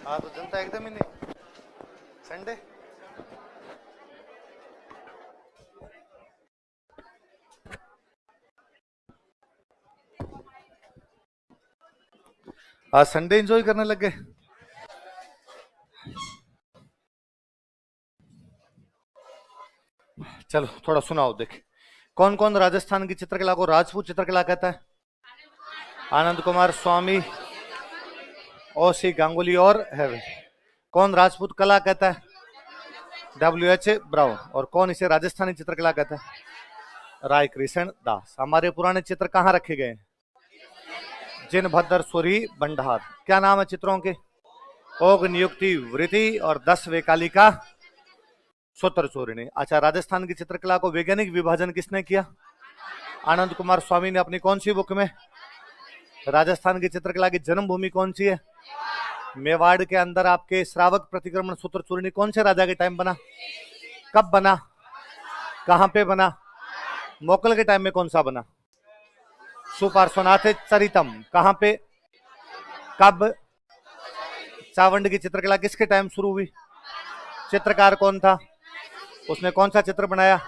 हाँ तो जनता एकदम ही नहीं। संडे। आज संडे एंजॉय करने लग गए। चलो थोड़ा सुनाओ देख। कौन कौन राजस्थान की चित्रकला को राजपूत चित्रकला कहता है? आनंद कुमार स्वामी, ओसी गांगुली और हैवे। कौन राजपूत कला कहता है? WH brown. और कौन इसे राजस्थानी चित्रकला कहता है? राय कृष्ण दास। हमारे पुराने चित्र कहाँ रखे गए हैं? जिनभद्र सूरी भंडार। क्या नाम है चित्रों के? ओग नियुक्ति वृत्ति और 10 वेकालिका सूत्र चूर्णी। अच्छा, राजस्थान की चित्रकला को वैज्ञानिक विभाजन किसने किया? आनंद कुमार स्वामी ने अपनी कौन सी बुक में? राजस्थान की चित्रकला की जन्मभूमि कौन सी है? मेवाड़ के अंदर आपके श्रावक प्रतिक्रमण सूत्र चूर्णी कौन से राजा के टाइम बना? कब बना? कहां पे बना? मोकल के टाइम में कौन सा बना? सुपार्श्वनाथ चरितम कहां पे? कब? चावंड की चित्रकला किसके टाइम शुरू हुई? चित्रकार कौन था? उसने कौन सा चित्र बनाया?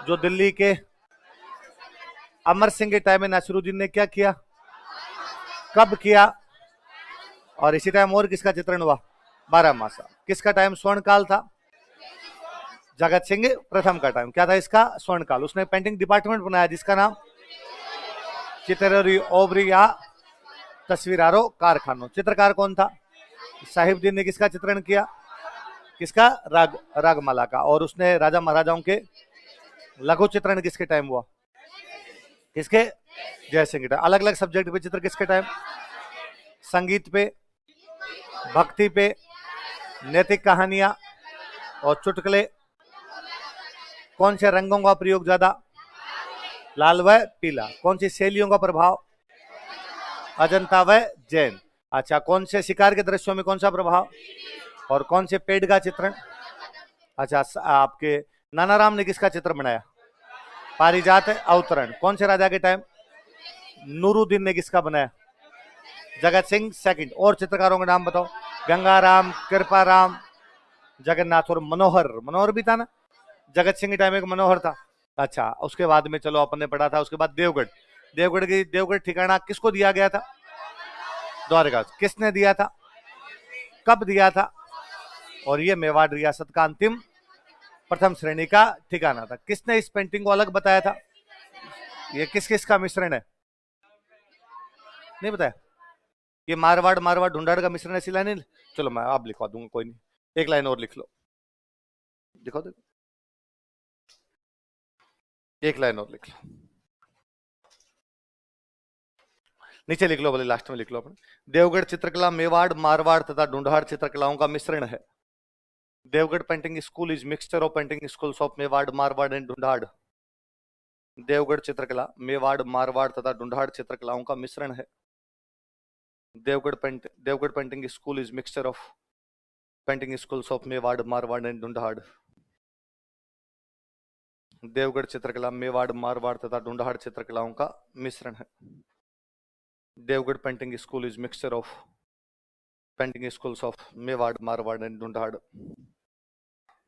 जो दिल्ली के अमर सिंह के टाइम में नासिरुद्दीन ने क्या किया? कब किया? और इसी टाइम और किसका चित्रण हुआ? 12 मासा। किसका टाइम स्वर्ण काल था? जगत सिंह प्रथम का टाइम क्या था इसका? स्वर्ण काल। उसने पेंटिंग डिपार्टमेंट बनाया जिसका नाम चित्ररी ओबरी या तस्वीरारो कारखानो। चित्रकार कौन था? साहिबदीन ने किसका चित्रण किया? किसका? रागमाला का। और उसने राजा महाराजाओं के लघु चित्रण किसके टाइम हुआ? किसके? जय सिंह के टाइम। अलग अलग सब्जेक्ट पे चित्र किसके टाइम? संगीत पे, भक्ति पे, नैतिक कहानियां और चुटकुले। कौन से रंगों का प्रयोग ज्यादा? लाल व पीला। कौन सी शैलियों का प्रभाव? अजंता व जैन। अच्छा, कौन से शिकार के दृश्यों में कौन सा प्रभाव? और कौन से पेड़ का चित्रण? अच्छा, आपके नानाराम ने किसका चित्र बनाया? पारिजात अवतरण। कौन से राजा के टाइम? नूरुद्दीन ने किसका बनाया? जगत सिंह सेकंड। और चित्रकारों के नाम बताओ। गंगाराम, कृपाराम, जगन्नाथ और मनोहर। मनोहर भी था ना? जगत सिंह के टाइम एक मनोहर था। अच्छा, उसके बाद में चलो अपन ने पढ़ा था। उसके बाद देवगढ़। देवगढ़ ठिकाना किसको दिया गया था? द्वारका। किसने दिया था? कब दिया था? और ये मेवाड़ रियासत का अंतिम प्रथम श्रेणी का ठिकाना था। किसने इस पेंटिंग को अलग बताया था? ये किस किस का मिश्रण है? नहीं बताया। ये मारवाड़ मारवाड़ ढूंढाड़ का मिश्रण है। ऐसी लाइन नहीं। चलो मैं आप लिखवा दूंगा, कोई नहीं। एक लाइन और लिख लो। दिखाओ देखो। एक लाइन और लिख लो। नीचे लिख लो, बोले लास्ट में लिख लो अपने। देवगढ़ चित्रकला मेवाड़ मारवाड़ तथा ढूंढाड़ चित्रकलाओं का मिश्रण है। Devgarh painting school is mixture of painting schools of Mewar Marwar and Dhundhar. Devgarh चित्रकला मेवाड़ मारवाड़ तथा ढूंढाड़ चित्रकलाओं का मिश्रण है। Devgarh painting school is mixture of painting schools of Mewar Marwar and Dhundhar. Devgarh चित्रकला मेवाड़ मारवाड़ तथा ढूंढाड़ चित्रकलाओं का मिश्रण है। Devgarh painting school is mixture of painting schools of Mewar Marwar and Dhundhar.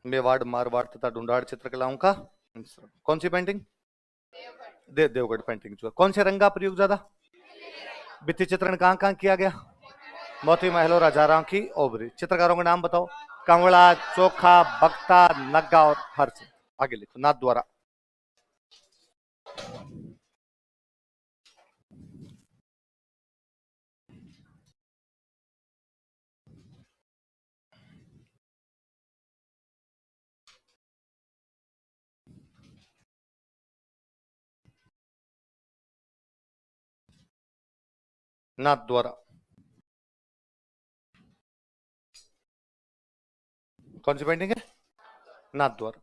Mewar Marwar तथा ढूंढाड़ चित्रकलाओं का मिश्रण। कौन सी पेंटिंग? देवगढ़ पेंटिंग। जो कौन से रंग का प्रयोग ज्यादा? भित्ति चित्रण कहाँ कहाँ किया गया? मोती महल और हजारों की ओबरी। चित्रकारों के नाम बताओ। कंवड़ा, चोखा, बक्ता, नग्गा और हर्ष। आगे लिखो। नाथ द्वारा। नाथ द्वारा। कौन सी पेंटिंग है? नाथ द्वारा।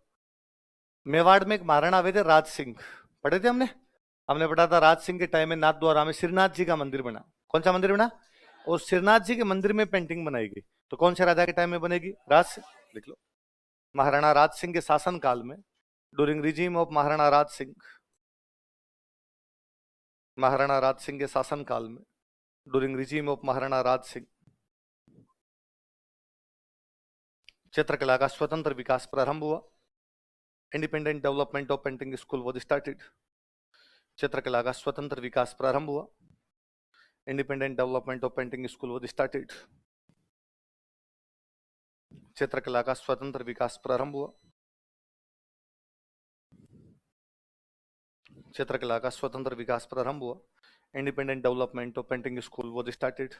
मेवाड़ में एक महाराणा आए थे, राज सिंह। पढ़े थे हमने। हमने पढ़ा था राज सिंह के टाइम में नाथ द्वारा में श्रीनाथ जी का मंदिर बना। कौन सा मंदिर बना? और श्रीनाथ जी के मंदिर में पेंटिंग बनाई गई। तो कौन से राजा के टाइम में बनेगी? राज सिंह। लिख लो। महाराणा राज सिंह के शासन काल में, during regime of Maharana Raj Singh. Maharana Raj Singh के शासन काल में, during regime of Maharana Raj Singh. चित्रकला का स्वतंत्र विकास प्रारंभ हुआ। Independent development of painting school was started. चित्रकला का स्वतंत्र विकास प्रारंभ हुआ। Independent development of painting school was started. चित्रकला का स्वतंत्र विकास प्रारंभ हुआ। चित्रकला का स्वतंत्र विकास प्रारंभ हुआ। Independent development of painting school was started.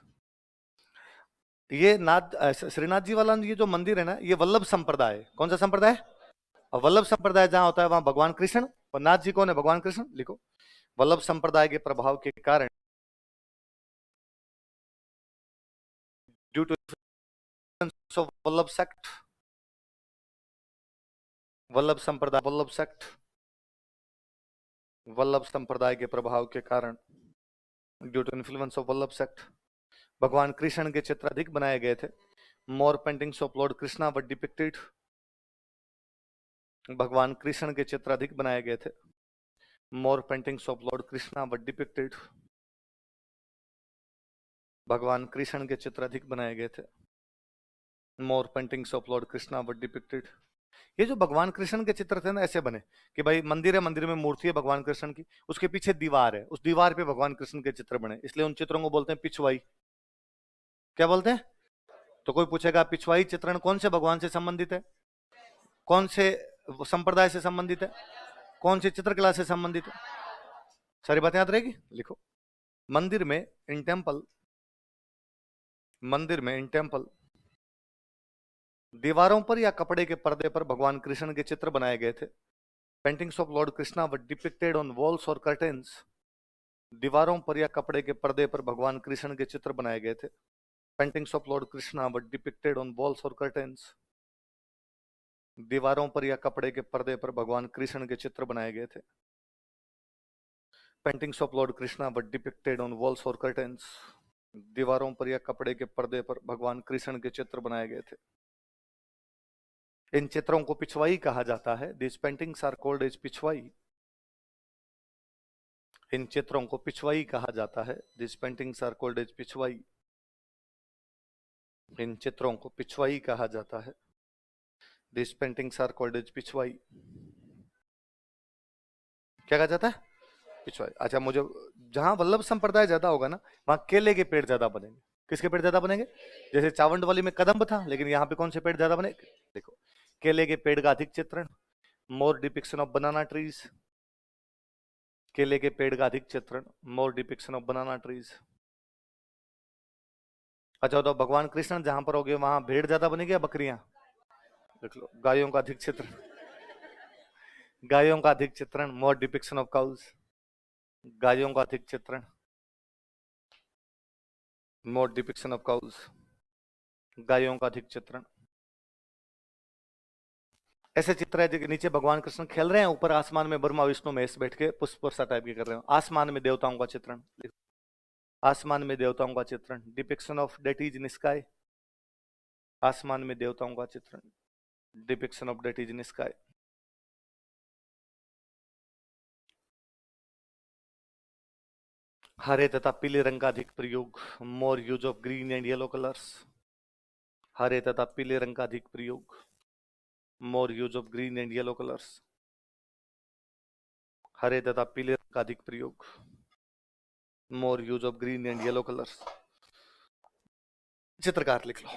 ये नाथ श्रीनाथ जी वाला ये जो मंदिर है ना, ये वल्लभ संप्रदाय है। कौन सा संप्रदाय? और वल्लभ संप्रदाय जहां होता है वहां भगवान कृष्ण, और नाथ जी कौन है? भगवान कृष्ण। लिखो, वल्लभ संप्रदाय के प्रभाव के कारण due to Vallabh sect, Vallabh संप्रदाय, वल्लभ सेक्ट, वल्लभ संप्रदाय के प्रभाव के कारण due to influence of Vallabh sect भगवान कृष्ण के चित्र अधिक बनाए गए थे। More paintings of lord Krishna were depicted. भगवान कृष्ण के चित्र अधिक बनाए गए थे। More paintings of lord Krishna were depicted. भगवान कृष्ण के चित्र अधिक बनाए गए थे। More paintings of lord Krishna were depicted. ये जो भगवान कृष्ण के चित्र थे ना, ऐसे बने कि भाई मंदिर है, मंदिर में मूर्ति है भगवान कृष्ण की, उसके पीछे दीवार है, उस दीवार पे भगवान कृष्ण के चित्र बने, इसलिए उन चित्रों को बोलते हैं पिछवाई। क्या बोलते हैं? तो कोई पूछेगा पिछवाई चित्रण कौन से भगवान से संबंधित है, कौन से संप्रदाय से संबंधित है, कौन सी चित्रकला से संबंधित है? सारी बातें याद रहेगी। लिखो, मंदिर में इन टेम्पल, मंदिर में इन टेम्पल दीवारों पर या कपड़े के पर्दे पर भगवान कृष्ण के चित्र बनाए गए थे। Paintings of lord Krishna were depicted on walls और कर्टेन्स। दीवारों पर या कपड़े के पर्दे पर भगवान कृष्ण के चित्र बनाए गए थे। Paintings of lord Krishna were depicted on walls और कर्टेन्स। दीवारों पर या कपड़े के पर्दे पर भगवान कृष्ण के चित्र बनाए गए थे। Paintings of lord Krishna were depicted on walls और कर्टेन्स। दीवारों पर या कपड़े के पर्दे पर भगवान कृष्ण के चित्र बनाए गए थे। इन चित्रों को पिछवाई कहा जाता है। This paintings are called as Pichhwai. इन चित्रों को पिछवाई कहा जाता है। This paintings are called as Pichhwai. इन चित्रों को पिछवाई कहा जाता है। This paintings are called as Pichhwai. क्या कहा जाता है? पिछवाई। अच्छा, मुझे जहां वल्लभ संप्रदाय ज्यादा होगा ना, वहां केले के पेड़ ज्यादा बनेंगे। किसके पेड़ ज्यादा बनेंगे? जैसे चावंडवाली में कदम्ब था, लेकिन यहाँ पे कौन से पेड़ ज्यादा बने? देखो, केले के पेड़ का अधिक चित्रण। मोर डिपिक्शन ऑफ बनाना ट्रीज। केले के पेड़ का अधिक चित्रण। मोर डिपिक्शन ऑफ बनाना ट्रीज। अच्छा, तो भगवान कृष्ण जहां पर होंगे वहां भेड़ ज्यादा बनेगी या बकरियां? देख लो, गायों का अधिक चित्रण। गायों का अधिक चित्रण। मोर डिपिक्शन ऑफ काउज। गायों का अधिक चित्रण। मोर डिपिक्शन ऑफ काउज। गायों का अधिक चित्रण। ऐसे चित्र है जो नीचे भगवान कृष्ण खेल रहे हैं, ऊपर आसमान में ब्रह्मा विष्णु महेश बैठ के पुष्प वर्षा टाइप की कर रहे हो। आसमान में देवताओं का चित्रण। आसमान में देवताओं का चित्रण। Depiction of deities in sky. आसमान में देवताओं का चित्रण। Depiction of deities in sky. हरे तथा पीले रंग का अधिक प्रयोग। More use of green and yellow colours. हरे तथा पीले रंग का अधिक प्रयोग। More use of green and yellow colours. हरे तथा पीले रंग का अधिक प्रयोग। More use of green and yellow colours. चित्रकार लिख लो,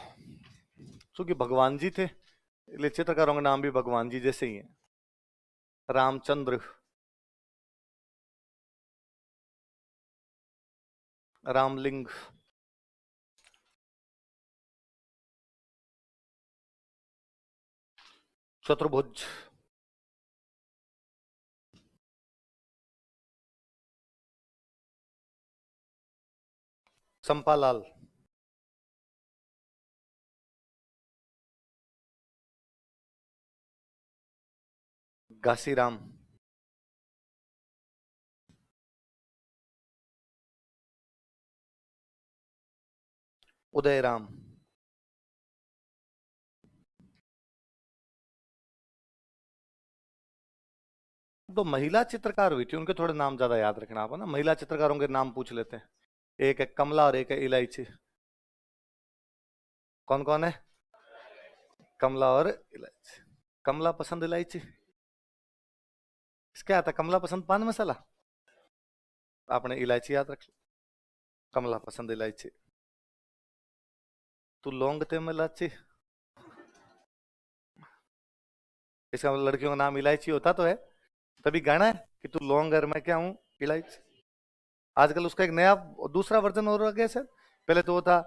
क्योंकि भगवान जी थे इसलिए चित्रकारों का नाम भी भगवान जी जैसे ही है। रामचंद्र, रामलिंग, चतुर्भुज, संपालाल, घासीराम, उदयराम, तो महिला चित्रकार हुई थी, उनके थोड़े नाम ज्यादा याद रखना आप, है ना। महिला चित्रकारों के नाम पूछ लेते हैं। एक है कमला और एक है इलायची। कौन कौन है? कमला और इलायची। कमला पसंद इलायची, क्या आता कमला पसंद पान मसाला, आपने इलायची याद रख लो। कमला पसंद इलायची, तू लौंग ते में इलायची, इसका मतलब लड़कियों का नाम इलायची होता तो है, तभी गाना है कि तू लौंग और मैं क्या हूं इलायची। आजकल उसका एक नया दूसरा वर्जन हो रहा है सर। पहले तो वो था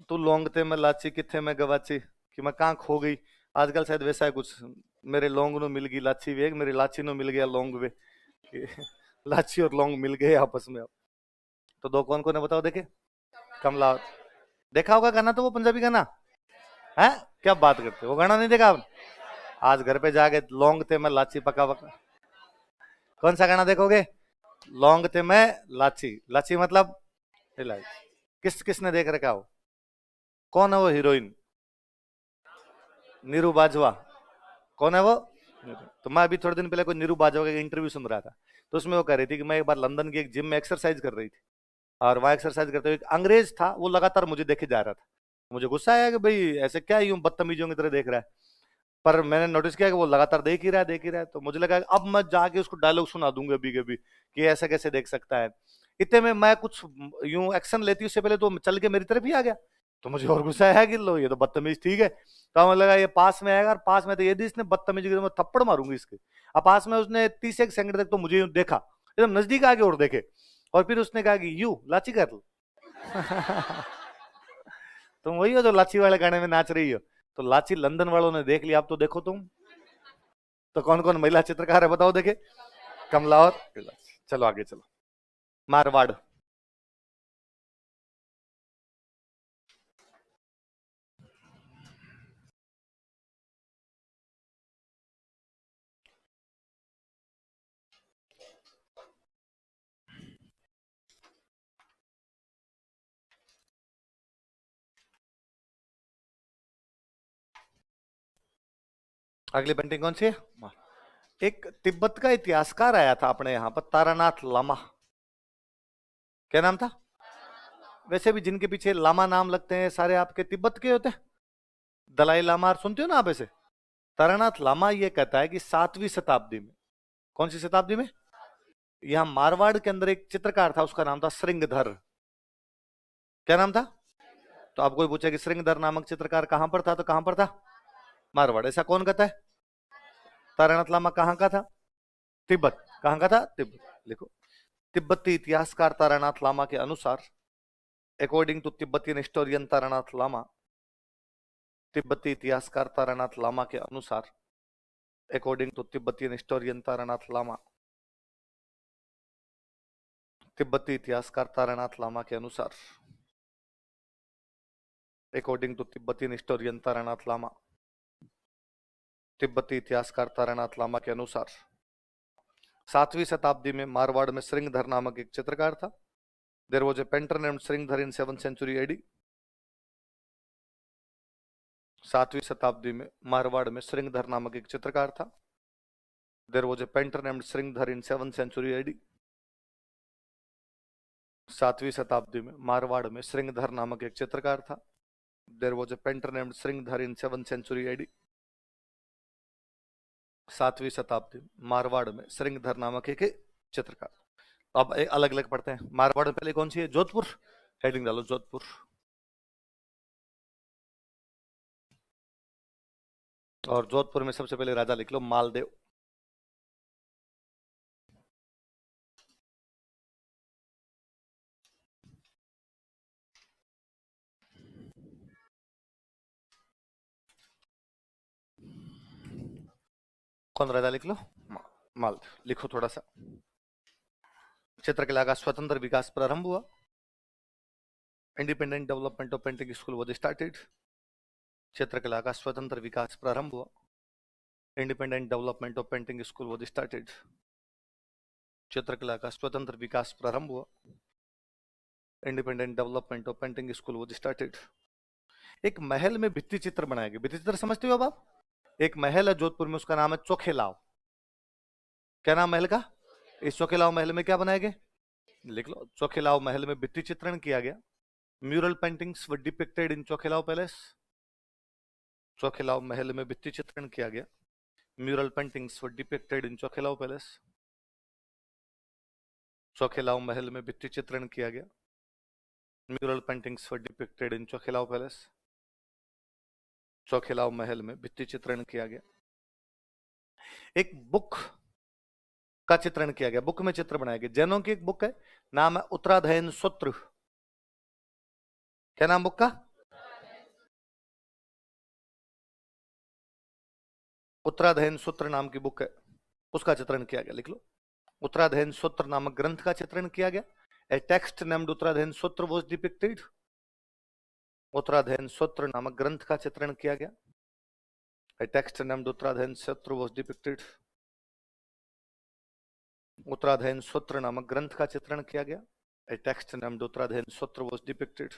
तू लौंग ते मैं लाची किथे मैं गवाची, कि मैं कहाँ खो गई। आजकल शायद वैसा है कुछ, मेरे लौंग नो मिल गई लाची वेग, मेरी लाची नो मिल गया लौंग वे, लाची और लौंग मिल गए आपस में। तो दो कौन कौन है बताओ देखे। कमला, देखा होगा गाना तो वो पंजाबी गाना है, क्या बात करते हो, वो गाना नहीं देखा आपने। आज घर पे जाके लौंग थे मैं लाची पका पका, कौन सा गाना देखोगे, लौंग थे मैं लाची, लाची मतलब इलायची। किस किसने देख रखा हो, कौन है वो हीरोइन, नीरू बाजवा, कौन है वो। तो मैं अभी थोड़े दिन पहले कोई नीरू बाजवा का इंटरव्यू सुन रहा था, तो उसमें वो कह रही थी कि मैं एक बार लंदन की एक जिम में एक्सरसाइज कर रही थी, और वहां एक्सरसाइज करते हुए एक अंग्रेज था, वो लगातार मुझे देखे जा रहा था। मुझे गुस्सा आया कि भाई ऐसे क्या यूं बदतमीजियों की तरह देख रहा है, पर मैंने नोटिस किया कि वो लगातार देख ही रहा है देख ही रहा है, तो मुझे लगा अब मैं जाके उसको डायलॉग सुना दूंगा अभी कभी कि ऐसा कैसे देख सकता है। इतने में मैं कुछ यूं एक्शन लेती उससे पहले तो चल के मेरी तरफ ही आ गया, तो मुझे और गुस्सा आया कि लो ये तो बदतमीज ठीक है। तो मुझे लगा ये पास में आएगा, और पास में तो यदि इसने बदतमीजी की तो मैं थप्पड़ मारूंगी इसके। अब पास में उसने 30 सेकंड तक तो मुझे यूं देखा, एकदम नजदीक आके और देखे, और फिर उसने कहा कि यू लाची कर लो। तुम वही हो जो लाची वाले गाने में नाच रही हो, तो लाची लंदन वालों ने देख लिया, अब तो देखो तुम। तो कौन कौन महिला चित्रकार है बताओ देखे, कमला और इलायची। चलो आगे चलो, मारवाड़। अगली पेंटिंग कौन सी है, एक तिब्बत का इतिहासकार आया था अपने यहाँ पर, तारानाथ लामा, क्या नाम था। वैसे भी जिनके पीछे लामा नाम लगते हैं सारे आपके तिब्बत के होते हैं, दलाई लामा सुनते हो ना आप ऐसे। तारानाथ लामा ये कहता है कि 7वीं शताब्दी में, कौन सी शताब्दी में, यहाँ मारवाड़ के अंदर एक चित्रकार था, उसका नाम था श्रृंगधर। क्या नाम था। तो आप कोई पूछे कि श्रृंगधर नामक चित्रकार कहां पर था, तो कहां पर था, मारवाड़। ऐसा कौन कहता है, तारानाथ लामा कहां का था, तिब्बत। कहां का था, तिब्बत। लिखो, तिब्बती इतिहासकार तारानाथ लामा के अनुसार, according to Tibetan historian Taranath Lama, तिब्बती इतिहासकार तारानाथ लामा के अनुसार, according to Tibetan historian Taranath Lama, तिब्बती इतिहासकार तारानाथ लामा के अनुसार, according to Tibetan historian Taranath Lama, तिब्बती इतिहासकार तारानाथ लामा के अनुसार 7वीं शताब्दी में मारवाड़ में श्रृंगधर नामक एक चित्रकार था। There was a painter named Shringadhar in 7th century AD। 7वीं शताब्दी में मारवाड़ में श्रृंगधर नामक एक चित्रकार था। There was a painter named Shringadhar in 7th century AD। 7वीं शताब्दी में मारवाड़ में श्रृंगधर नामक एक चित्रकार था। There was a painter named Shringadhar in 7th century AD। 7वीं शताब्दी में मारवाड़ में श्रृंगधर नामक एक चित्रकार। अब अलग अलग पढ़ते हैं। मारवाड़ में पहले कौन सी है, जोधपुर, हेडिंग डालो जोधपुर। और जोधपुर में सबसे पहले राजा लिख लो मालदेव। कौन राजा लिख लो, मालदेव। लिखो थोड़ा सा। चित्रकला का स्वतंत्र विकास प्रारंभ हुआ। Independent development of painting school was started. चित्रकला का स्वतंत्र विकास प्रारंभ हुआ। Independent development of painting school was started. चित्रकला का स्वतंत्र विकास प्रारंभ हुआ। Independent development of painting school was started. एक महल में भित्ति चित्र बनाया गया। भित्ति चित्र समझते हो अब आप। एक महल है जोधपुर में, उसका नाम है चोखेलाव। क्या नाम महल का, इस चोखेलाव महल में क्या बनाया गया, लिख लो। चोखेलाव महल में भित्ति चित्रण किया गया। Mural paintings were depicted in Chokhelav palace. Chokhelav महल में भित्ति चित्रण किया गया। Mural paintings were depicted in Chokhelav palace. Chokhelav महल में भित्ति चित्रण किया गया। Mural paintings were depicted in Chokhelav palace. Chokhelav महल में भित्ति चित्रण किया गया। एक बुक का चित्रण किया गया, बुक में चित्र बनाया गया। जैनों की एक बुक है, नाम है उत्तराधयन सूत्र। क्या नाम बुक का? उत्तराधयन सूत्र नाम की बुक है, उसका चित्रण किया गया। लिख लो, उत्तराधयन सूत्र नामक ग्रंथ का चित्रण किया गया। ए टेक्स्ट नेम्ड उत्तराधयन सूत्र वाज डिपिक्टेड। उत्तराधयन सूत्र नामक ग्रंथ का चित्रण किया गया। ए टेक्स्ट नेम्ड उत्तराधयन सूत्र वाज डिपिक्टेड। उत्तराधयन सूत्र नामक ग्रंथ का चित्रण किया गया। ए टेक्स्ट नेम्ड उत्तराधयन सूत्र वाज डिपिक्टेड।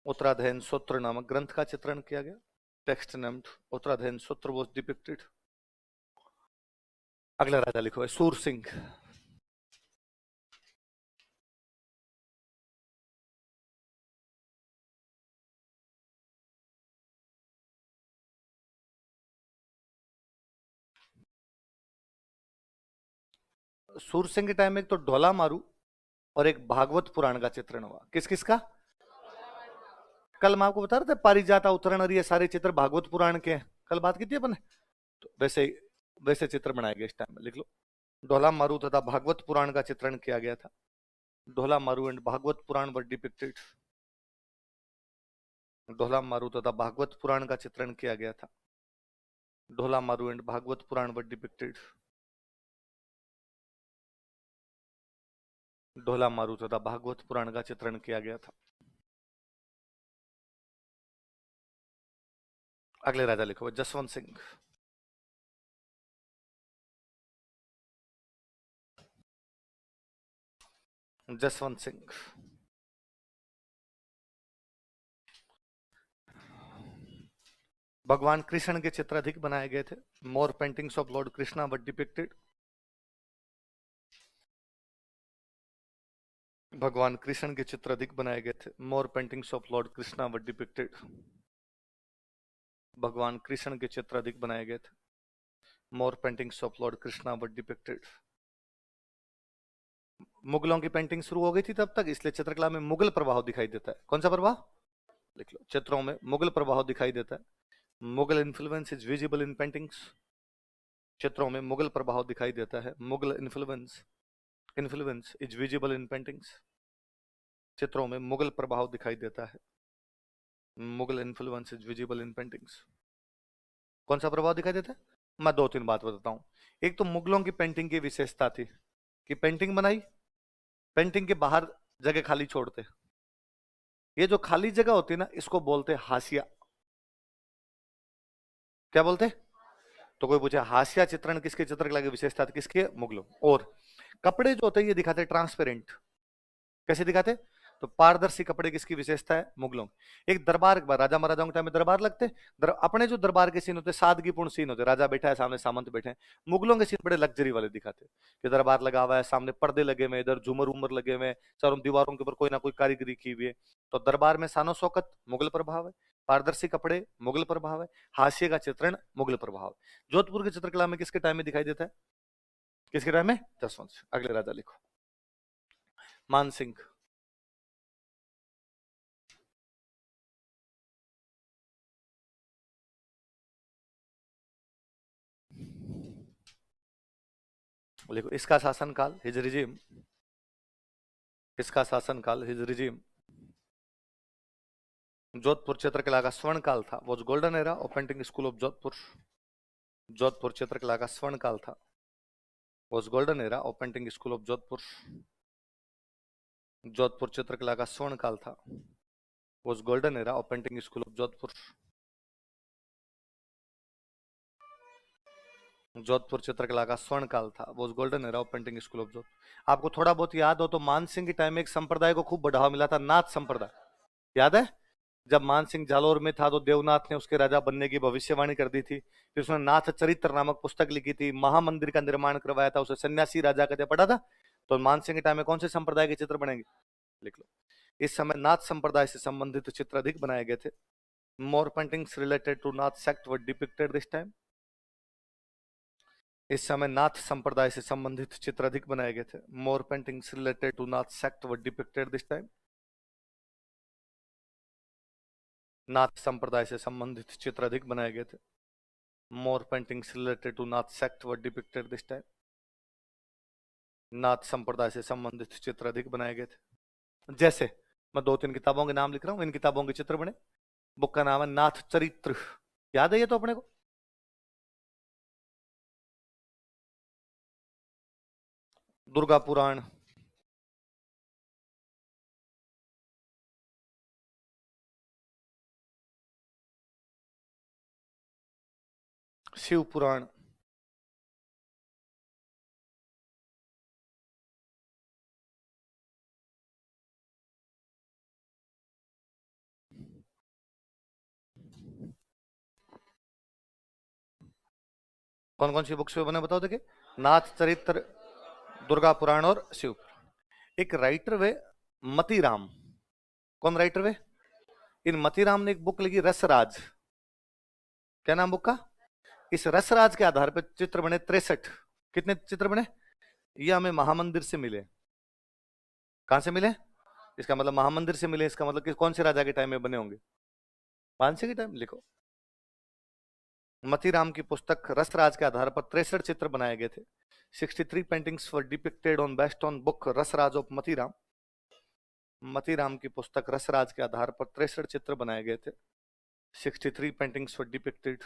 उत्तराधयन सूत्र नामक ग्रंथ का चित्रण किया गया। टेक्स्ट नेम्ड उत्तराधयन सूत्र वाज डिपिक्टेड। अगला राजा लिखो है सूर सिंह। सूर सिंह के टाइम में एक तो ढोला मारू और एक भागवत पुराण का चित्रण हुआ। किस किस का? कल मैं आपको बता रहा था पारिजाता उत्तरण और ये सारे चित्र भागवत पुराण के हैं, कल बात की थी अपन ने। तो वैसे वैसे चित्र बनाए गए इस टाइम में। लिख लो, ढोला मारू तथा भागवत पुराण का चित्रण किया गया था। Dhola Maru and Bhagavata Purana were depicted. Dhola Maru तथा भागवत पुराण का चित्रण किया गया था। Dhola Maru and Bhagavata Purana were depicted. Dhola Maru तथा भागवत पुराण का चित्रण किया गया था। अगले राजा लिखो जसवंत सिंह। जसवंत सिंह। भगवान कृष्ण के चित्र अधिक बनाए गए थे। More paintings of lord Krishna were depicted. भगवान कृष्ण के चित्र अधिक बनाए गए थे। More paintings of lord Krishna were depicted. भगवान कृष्ण के चित्र अधिक बनाए गए थे। More paintings of lord Krishna were depicted. मुगलों की पेंटिंग शुरू हो गई थी तब तक, इसलिए चित्रकला में मुगल प्रभाव दिखाई देता है। कौन सा प्रभाव? लिख लो, चित्रों में मुगल प्रभाव दिखाई देता है। Mughal influence is visible in paintings. चित्रों में मुगल प्रभाव दिखाई देता है। Mughal influence is visible in paintings. चित्रों में मुगल प्रभाव दिखाई देता है। Mughal influence is visible in paintings. कौन सा प्रभाव दिखाई देता है? मैं दो तीन बात बताता हूं। एक तो मुगलों की पेंटिंग की विशेषता थी कि पेंटिंग बनाई, पेंटिंग के बाहर जगह खाली छोड़ते। ये जो खाली जगह होती है ना, इसको बोलते हाशिया। क्या बोलते? तो कोई पूछे हाशिया चित्रण किसके चित्रकला की विशेषता थी? किसके? मुगलों। और कपड़े जो होते हैं ये दिखाते ट्रांसपेरेंट। कैसे दिखाते? तो पारदर्शी कपड़े किसकी विशेषता है? मुगलों। एक दरबार, राजा महाराजाओं के टाइम में दरबार लगते, अपने जो दरबार के सीन होते सादगीपूर्ण सीन होते, राजा बैठा है सामने सामंत बैठे हैं। मुगलों के सीन बड़े लग्जरी वाले दिखाते कि दरबार लगा हुआ है, सामने पर्दे लगे हुए, इधर झूमर उमर लगे हुए, चारों दीवारों के ऊपर कोई ना कोई कारीगरी की हुई है। तो दरबार में शानो शौकत मुगल प्रभाव है, पारदर्शी कपड़े मुगल प्रभाव है, हाशिए का चित्रण मुगल प्रभाव है। जोधपुर की चित्रकला में किसके टाइम में दिखाई देता है? किसके टाइम में? जसवंत। अगले राजा लिखो मान सिंह। लिखो इसका शासनकाल, हिज रिजीम। इसका शासनकाल, हिज रिजीम। जोधपुर चित्रकला का स्वर्ण काल था, was golden era of painting school of Jodhpur. Jodhpur चित्रकला का स्वर्ण काल था, was golden era of painting school of Jodhpur. Jodhpur चित्रकला का स्वर्ण काल था, was golden era of painting school of Jodhpur. Jodhpur चित्रकला का स्वर्ण काल था, was golden era of painting school of Jodhpur. आपको थोड़ा बहुत याद हो तो मानसिंह के टाइम में एक संप्रदाय को खूब बढ़ावा मिला था, नाथ संप्रदाय। याद है? जब मानसिंह जालोर में था तो देवनाथ ने उसके राजा बनने की भविष्यवाणी कर दी थी। फिर उसने नाथ चरित्र नामक पुस्तक लिखी थी, महामंदिर का निर्माण करवाया था, उसे सन्यासी राजा कहते, पढ़ा था। तो मानसिंह के टाइम में कौन से संप्रदाय के चित्र बनेंगे? लिख लो, इस समय नाथ संप्रदाय से संबंधित चित्र अधिक बनाए गए थे। More paintings related to Nath sect were depicted this time. इस समय नाथ संप्रदाय से संबंधित चित्र अधिक बनाए गए थे। More paintings related to Nath sect were depicted this time. Nath संप्रदाय से संबंधित चित्र अधिक बनाए गए थे। More paintings related to Nath sect were depicted this time. Nath संप्रदाय से संबंधित चित्र अधिक बनाए गए थे। जैसे मैं 2-3 किताबों के नाम लिख रहा हूं, इन किताबों के चित्र बने। बुक का नाम है नाथ चरित्र, याद है ये तो अपने को। दुर्गा पुराण, शिव पुराण, कौन कौन सी बुक्स पे बने बताओ। देखिए, नाथ चरित्र, दुर्गा पुराण और शिव पुराण। एक राइटर वे मतीराम, कौन राइटर वे? इन मतीराम ने एक बुक लिखी रसराज। क्या नाम बुक का? इस रसराज के आधार पर चित्र बने 63। कितने चित्र बने? ये हमें महामंदिर से मिले। कहां से मिले? इसका मतलब महामंदिर से मिले, इसका मतलब कि कौन से राजा के टाइम में बने होंगे? पानसे के टाइम। लिखो, मतीराम की पुस्तक रसराज के आधार पर 63 चित्र बनाए गए थे। 63 paintings were depicted on based on book Rasraj of Matiram. Matiram की पुस्तक रसराज के आधार पर 63 चित्र बनाए गए थे। 63 paintings were depicted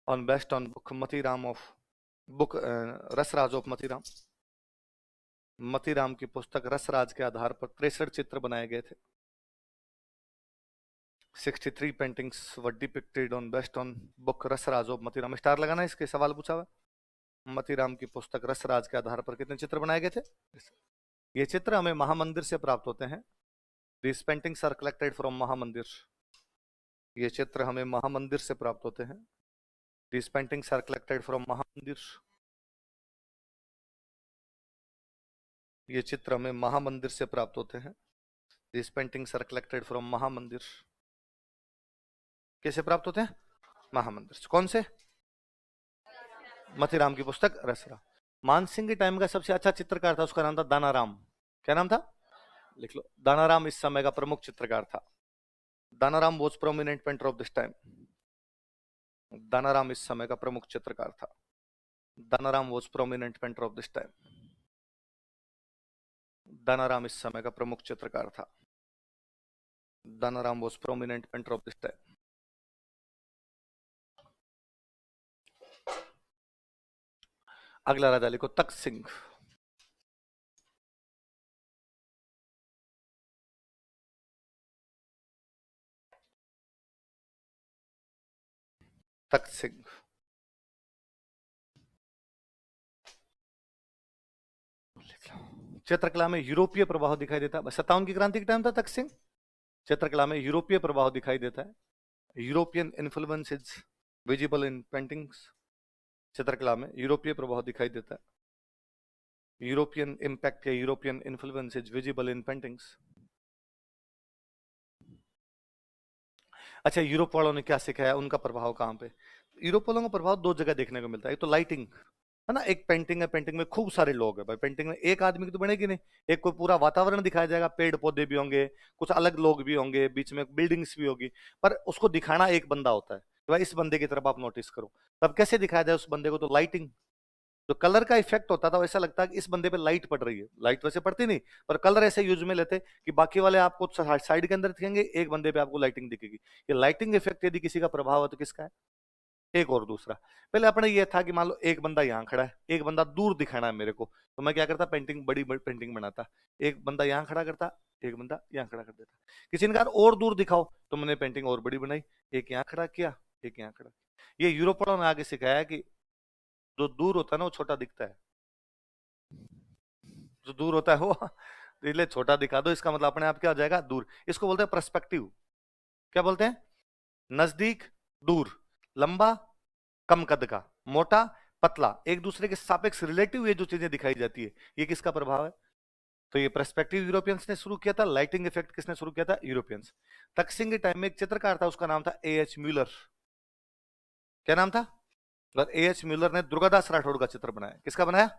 on based on book Matiram of book Rasraj of Matiram. Matiram की पुस्तक रसराज के आधार पर 63 चित्र बनाए गए थे। 63 paintings were depicted on based on book Rasraj of Matiram. Star लगाना, इसके सवाल पूछा हुआ। मतीराम की पुस्तक रसराज के आधार पर कितने चित्र बनाए गए थे? ये चित्र हमें महामंदिर से प्राप्त होते हैं। This paintings are collected from Mahamandir. ये चित्र हमें महामंदिर से प्राप्त होते हैं। This paintings are collected from Mahamandir. ये चित्र हमें महामंदिर से प्राप्त होते हैं। This paintings are collected from Mahamandir. कैसे प्राप्त होते हैं? महामंदिर से। कौन से? मतीराम की पुस्तक रसरा। मानसिंह के टाइम का सबसे अच्छा चित्रकार था, उसका नाम था दानाराम। क्या नाम था? लिख लो, दानाराम इस समय का प्रमुख चित्रकार था। Danaram was prominent painter of this time. Danaram इस समय का प्रमुख चित्रकार था। Danaram was prominent painter of this time. Danaram इस समय का प्रमुख चित्रकार था। Danaram was prominent painter of this time. अगला राजा लिखो, तख्त सिंह। तख्त सिंह। चित्रकला में यूरोपीय प्रभाव दिखाई देता है। 57 की क्रांति के टाइम था तख्त सिंह। चित्रकला में यूरोपीय प्रभाव दिखाई देता है। European influence is visible in paintings. चित्रकला में यूरोपीय प्रभाव दिखाई देता है। यूरोपियन इंपैक्ट या European influence is visible in paintings. अच्छा, यूरोप वालों ने क्या सिखाया, उनका प्रभाव कहां पे? यूरोप वालों का प्रभाव दो जगह देखने को मिलता है। एक तो लाइटिंग है ना, एक पेंटिंग है, पेंटिंग में खूब सारे लोग हैं भाई। पेंटिंग में एक आदमी की तो बनेगी नहीं, एक कोई पूरा वातावरण दिखाया जाएगा, पेड़ पौधे भी होंगे, कुछ अलग लोग भी होंगे, बीच में बिल्डिंग्स भी होगी, पर उसको दिखाना एक बंदा होता है। तो भाई इस बंदे की तरफ आप नोटिस करो, तब कैसे दिखाया जाए उस बंदे को? तो लाइटिंग, जो कलर का इफेक्ट होता था, वैसा लगता है कि इस बंदे पे लाइट पड़ रही है। लाइट वैसे पड़ती नहीं, पर कलर ऐसे यूज में लेते कि बाकी वाले आपको साइड के अंदर दिखेंगे, एक बंदे पे आपको लाइटिंग दिखेगी। ये लाइटिंग इफेक्ट यदि किसी का प्रभाव है तो किसका है? एक और दूसरा, पहले अपने ये था कि मान लो एक बंदा यहाँ खड़ा है, एक बंदा दूर दिखाना है मेरे को, तो मैं क्या करता? पेंटिंग, बड़ी बड़ी पेंटिंग बनाता। एक बंदा यहाँ खड़ा करता, एक बंदा यहाँ खड़ा कर देता। किसी ने कहा और दूर दिखाओ, तो मैंने पेंटिंग और बड़ी बनाई, एक यहाँ खड़ा किया, एक यहाँ खड़ा किया। ये यूरोप वालों ने आगे सिखाया कि जो दूर होता है ना वो छोटा दिखता है। जो दूर होता है वो इसलिए छोटा दिखा दो, इसका मतलब अपने आप क्या हो जाएगा? दूर। इसको बोलते हैं पर्सपेक्टिव। क्या बोलते हैं? नजदीक, दूर, लंबा, कम कद का, मोटा, पतला, एक दूसरे के सापेक्ष रिलेटिव ये जो चीजें दिखाई जाती है, ये किसका प्रभाव है? तो ये पर्सपेक्टिव यूरोपियंस ने शुरू किया था, लाइटिंग इफेक्ट किसने शुरू किया था? यूरोपियंस। तकसिंग के टाइम में एक चित्रकार था, उसका नाम था एएच म्यूलर। क्या नाम था? और एएच म्यूलर ने दुर्गादास राठौड़ का चित्र बनाया। किसका बनाया?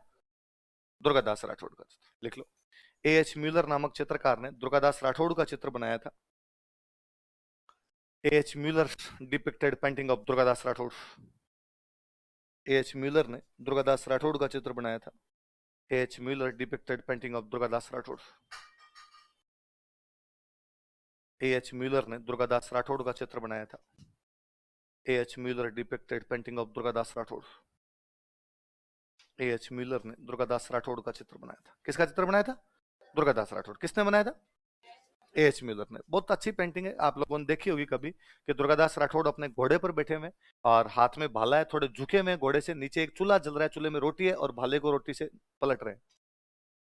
दुर्गादास राठौड़ का चित्र। लिख लो, एएच म्यूलर नामक चित्रकार ने दुर्गादास राठौड़ का चित्र बनाया था। A H Muller depicted painting of Durgadas Rathore. A H Muller ने दुर्गादास राठौड़ का चित्र बनाया था। A H Muller depicted painting of Durgadas Rathore. A H Muller ने दुर्गादास राठौड़ का चित्र बनाया था। A H Muller depicted painting of Durgadas Rathore. A H Muller ने दुर्गादास राठौड़ का चित्र बनाया था। किसका चित्र बनाया था? दुर्गादास राठौड़। किसने बनाया था? एएच म्यूलर ने। बहुत अच्छी पेंटिंग है, आप लोगों ने देखी होगी कभी, कि दुर्गादास राठौड़ अपने घोड़े पर बैठे हुए और हाथ में भाला है, थोड़े झुके हुए घोड़े से, नीचे एक चूल्हा जल रहा है, चूल्हे में रोटी है और भाले को रोटी से पलट रहे हैं।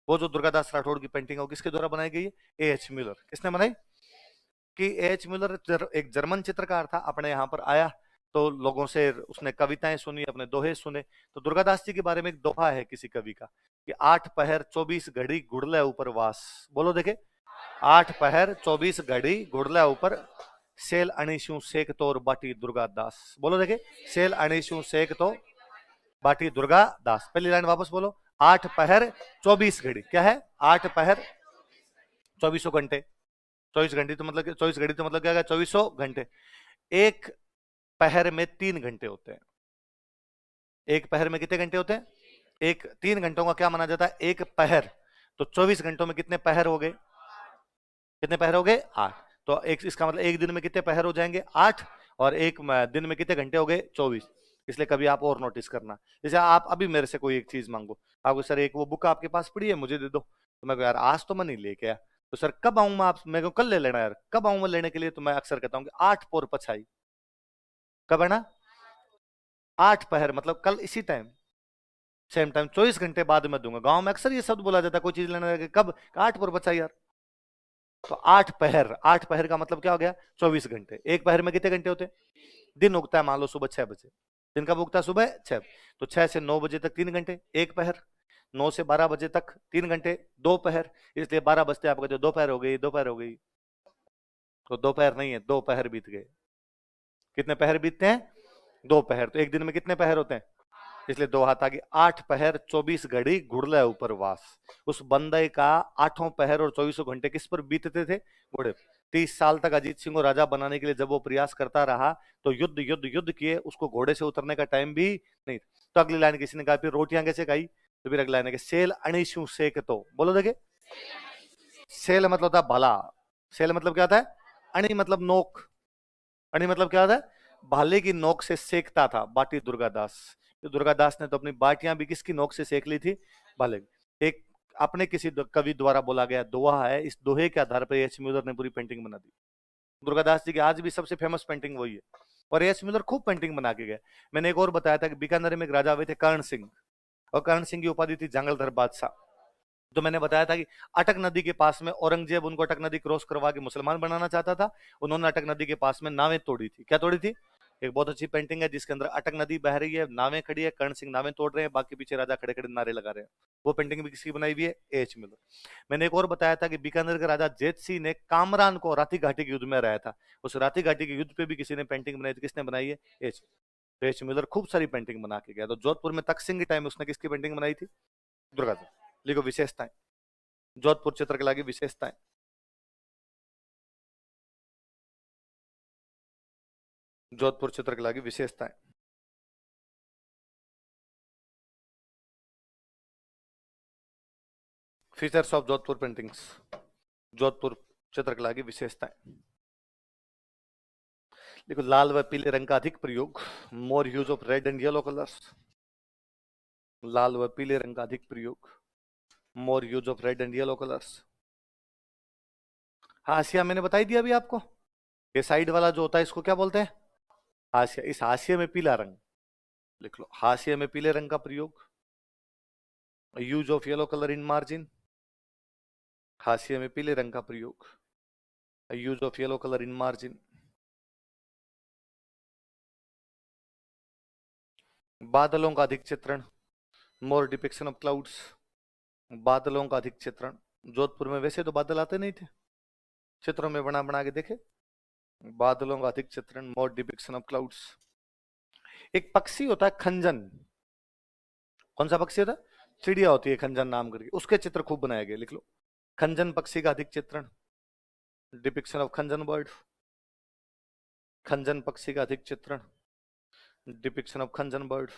वो जो दुर्गादास राठौड़ की पेंटिंग है वो किसके द्वारा बनाई गई है? A H Muller. किसने बनाई? कि एएच म्यूलर एक जर्मन चित्रकार था, अपने यहाँ पर आया तो लोगों से उसने कविताएं सुनी, अपने दोहे सुने। तो दुर्गादास जी के बारे में एक दोहा है किसी कवि का, कि 8 पहर 24 घड़ी गुड़ले ऊपर वास। बोलो देखे, 8 पहर 24 घड़ी गुड़ले ऊपर सेल अणिशु सेक तोर बाटी दुर्गादास। बोलो देखे, सेल अणिशु सेक तो बाटी दुर्गादास। पहली लाइन वापस बोलो, 8 पहर 24 घड़ी। क्या है? 8 पहर 24 घंटे। 24 घंटे तो मतलब 24 घड़ी तो मतलब क्या है? 24 घंटे। एक पहर में 3 घंटे होते हैं। एक पहर में कितने घंटे होते हैं? एक 3 घंटों का क्या माना जाता है? एक पहर। तो 24 घंटों में कितने पहर हो गए? कितने पहर हो गए? 8। तो एक, इसका मतलब एक दिन में कितने पहर हो जाएंगे? 8। और एक दिन में कितने घंटे हो गए? 24। इसलिए कभी आप और नोटिस करना, जैसे आप अभी मेरे से कोई एक चीज मांगो, आपको सर एक वो बुक आपके पास पड़ी है, मुझे दे दो, तो मैं यार आज तो मैं नहीं लेके आया, तो सर कब आऊं मैं? आप मेरे को कल ले लेना यार। कब आऊं मैं लेने के लिए? तो मैं अक्सर कहता हूँ कि 8 पोर पछाई। कब है ना? 8 पहर मतलब कल इसी टाइम, सेम टाइम, 24 घंटे बाद में दूंगा। गांव में अक्सर ये शब्द बोला जाता है कोई चीज लेने लगे, कब? 8 पोर पछाई यार। तो 8 पहर, 8 पहर का मतलब क्या हो गया? 24 घंटे। एक पहर में कितने घंटे होते हैं? दिन उगता है मान लो सुबह 6 बजे, दिन कब उगता है? सुबह 6। तो 6 से 9 बजे तक 3 घंटे, एक पहर। 9 से 12 बजे तक 3 घंटे, दो पहर। इसलिए 12 बजते आप कहते हो दोपहर हो गई, दोपहर हो गई। तो दोपहर नहीं है, 2 पहर बीत गए। कितने पहर बीतते हैं? 2 पहर। तो एक दिन में कितने पहर होते हैं? इसलिए दो हाथ आगे, 8 पहर 24 घड़ी घुड़ले ऊपर वास। उस बंदे का 8 पहर और 24 घंटे किस पर बीतते थे? घोड़े। 30 साल तक अजीत सिंह को राजा बनाने के लिए जब वो प्रयास करता रहा, तो युद्ध युद्ध युद्ध किए, उसको घोड़े से उतरने का टाइम भी नहीं। तो अगली लाइन किसी ने कहा फिर रोटियां कैसे खाई? तो फिर अगली लाइन है कि सेल अणिशु सेक तो। बोलो देखे, सेल मतलब होता है भला। सेल मतलब क्या होता है? अणि मतलब नोक। अणि मतलब क्या होता है? भाले की नोक से सेकता था बाटी दुर्गादास। तो दुर्गादास ने तो अपनी बाटियां भी किसकी नोक से सेक ली थी? भाले। एक अपने किसी कवि द्वारा बोला गया दोहा है, इस दोहे के आधार पर एच म्यूलर ने पूरी पेंटिंग बना दी। दुर्गादास जी की आज भी सबसे फेमस पेंटिंग वही है। और एच म्यूलर खूब पेंटिंग बना के गए। मैंने एक और बताया था कि बीकानेर में एक राजा हुए थे कर्ण सिंह, और कर्ण सिंह की उपाधि थी जंगलधर बादशाह। तो मैंने बताया था कि अटक नदी के पास में औरंगजेब उनको अटक नदी क्रॉस करवा के मुसलमान बनाना चाहता था। उन्होंने अटक नदी के पास में नावें तोड़ी थी। क्या तोड़ी थी? एक बहुत अच्छी पेंटिंग है जिसके अंदर अटक नदी बह रही है, नावें खड़ी है, कर्ण सिंह नावें तोड़ रहे हैं, बाकी पीछे राजा खड़े खड़े नारे लगा रहे हैं। वो पेंटिंग भी किसकी बनाई हुई है? H Miller. मैंने एक और बताया था कि बीकानेर के राजा जेत सिंह ने कामरान को राती घाटी के युद्ध में हराया था। उस राती घाटी के युद्ध पे भी किसी ने पेंटिंग बनाई थी। किसने बनाई है? एच। एच मिलर खूब सारी पेंटिंग बना के गया। तो जोधपुर में तख्त सिंह के टाइम उसने किसकी पेंटिंग बनाई थी? दुर्गा। लिखो विशेषताएं, जोधपुर चित्रकला की विशेषताएं। जोधपुर चित्रकला की विशेषताएं। Features of Jodhpur paintings. Jodhpur चित्रकला की विशेषताएं। देखो, लाल व पीले रंग का अधिक प्रयोग, more use of red and yellow colours. लाल व पीले रंग का अधिक प्रयोग, more use of red and yellow colours. हाशिया मैंने बताई दिया अभी आपको, ये साइड वाला जो होता है इसको क्या बोलते हैं? हाशिया। इस हाशिए में पीला रंग लिख लो, हाशिए में पीले रंग का प्रयोग। Use of yellow colour in margin, हाशिए में पीले रंग का प्रयोग। Use of yellow colour in margin. बादलों का अधिक चित्रण, मोर डिपिक्शन ऑफ क्लाउड्स। बादलों का अधिक चित्रण। जोधपुर में वैसे तो बादल आते नहीं थे, चित्रों में बना बना के देखे। बादलों का अधिक चित्रण, मोर डिपिक्शन ऑफ क्लाउड्स। एक पक्षी होता है खंजन, कौन सा पक्षी होता है? चिड़िया होती है खंजन नाम करके, उसके चित्र खूब बनाए गए, लिख लो। खंजन पक्षी का अधिक चित्रण, डिपिक्शन ऑफ खंजन बर्ड। खंजन पक्षी का अधिक चित्रण, डिपिक्शन ऑफ खंजन बर्ड।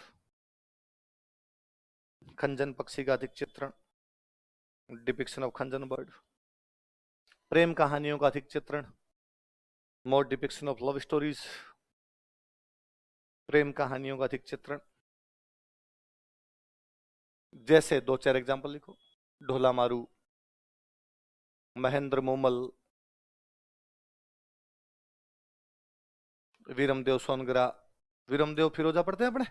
खंजन पक्षी का अधिक चित्रण, डिपिक्शन ऑफ खंजन बर्ड। प्रेम कहानियों का अधिक चित्रण, मोर डिपिक्शन ऑफ लव स्टोरीज। प्रेम कहानियों का अधिक चित्रण। जैसे दो चार एग्जांपल लिखो। ढोला मारू, महेंद्र मोमल, वीरमदेव सोनगरा। वीरमदेव फिरोजा पढ़ते हैं अपने?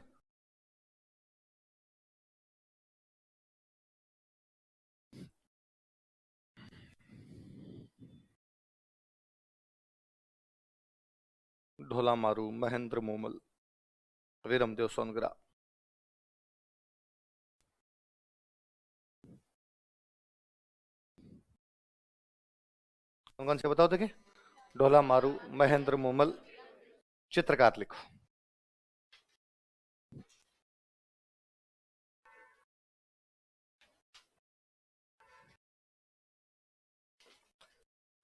ढोला मारू, महेंद्र मोमल, वीरमदेव सोनगरा। कौन से बताओ देखिए। ढोला मारू, महेंद्र मोमल, चित्रकार लिखो।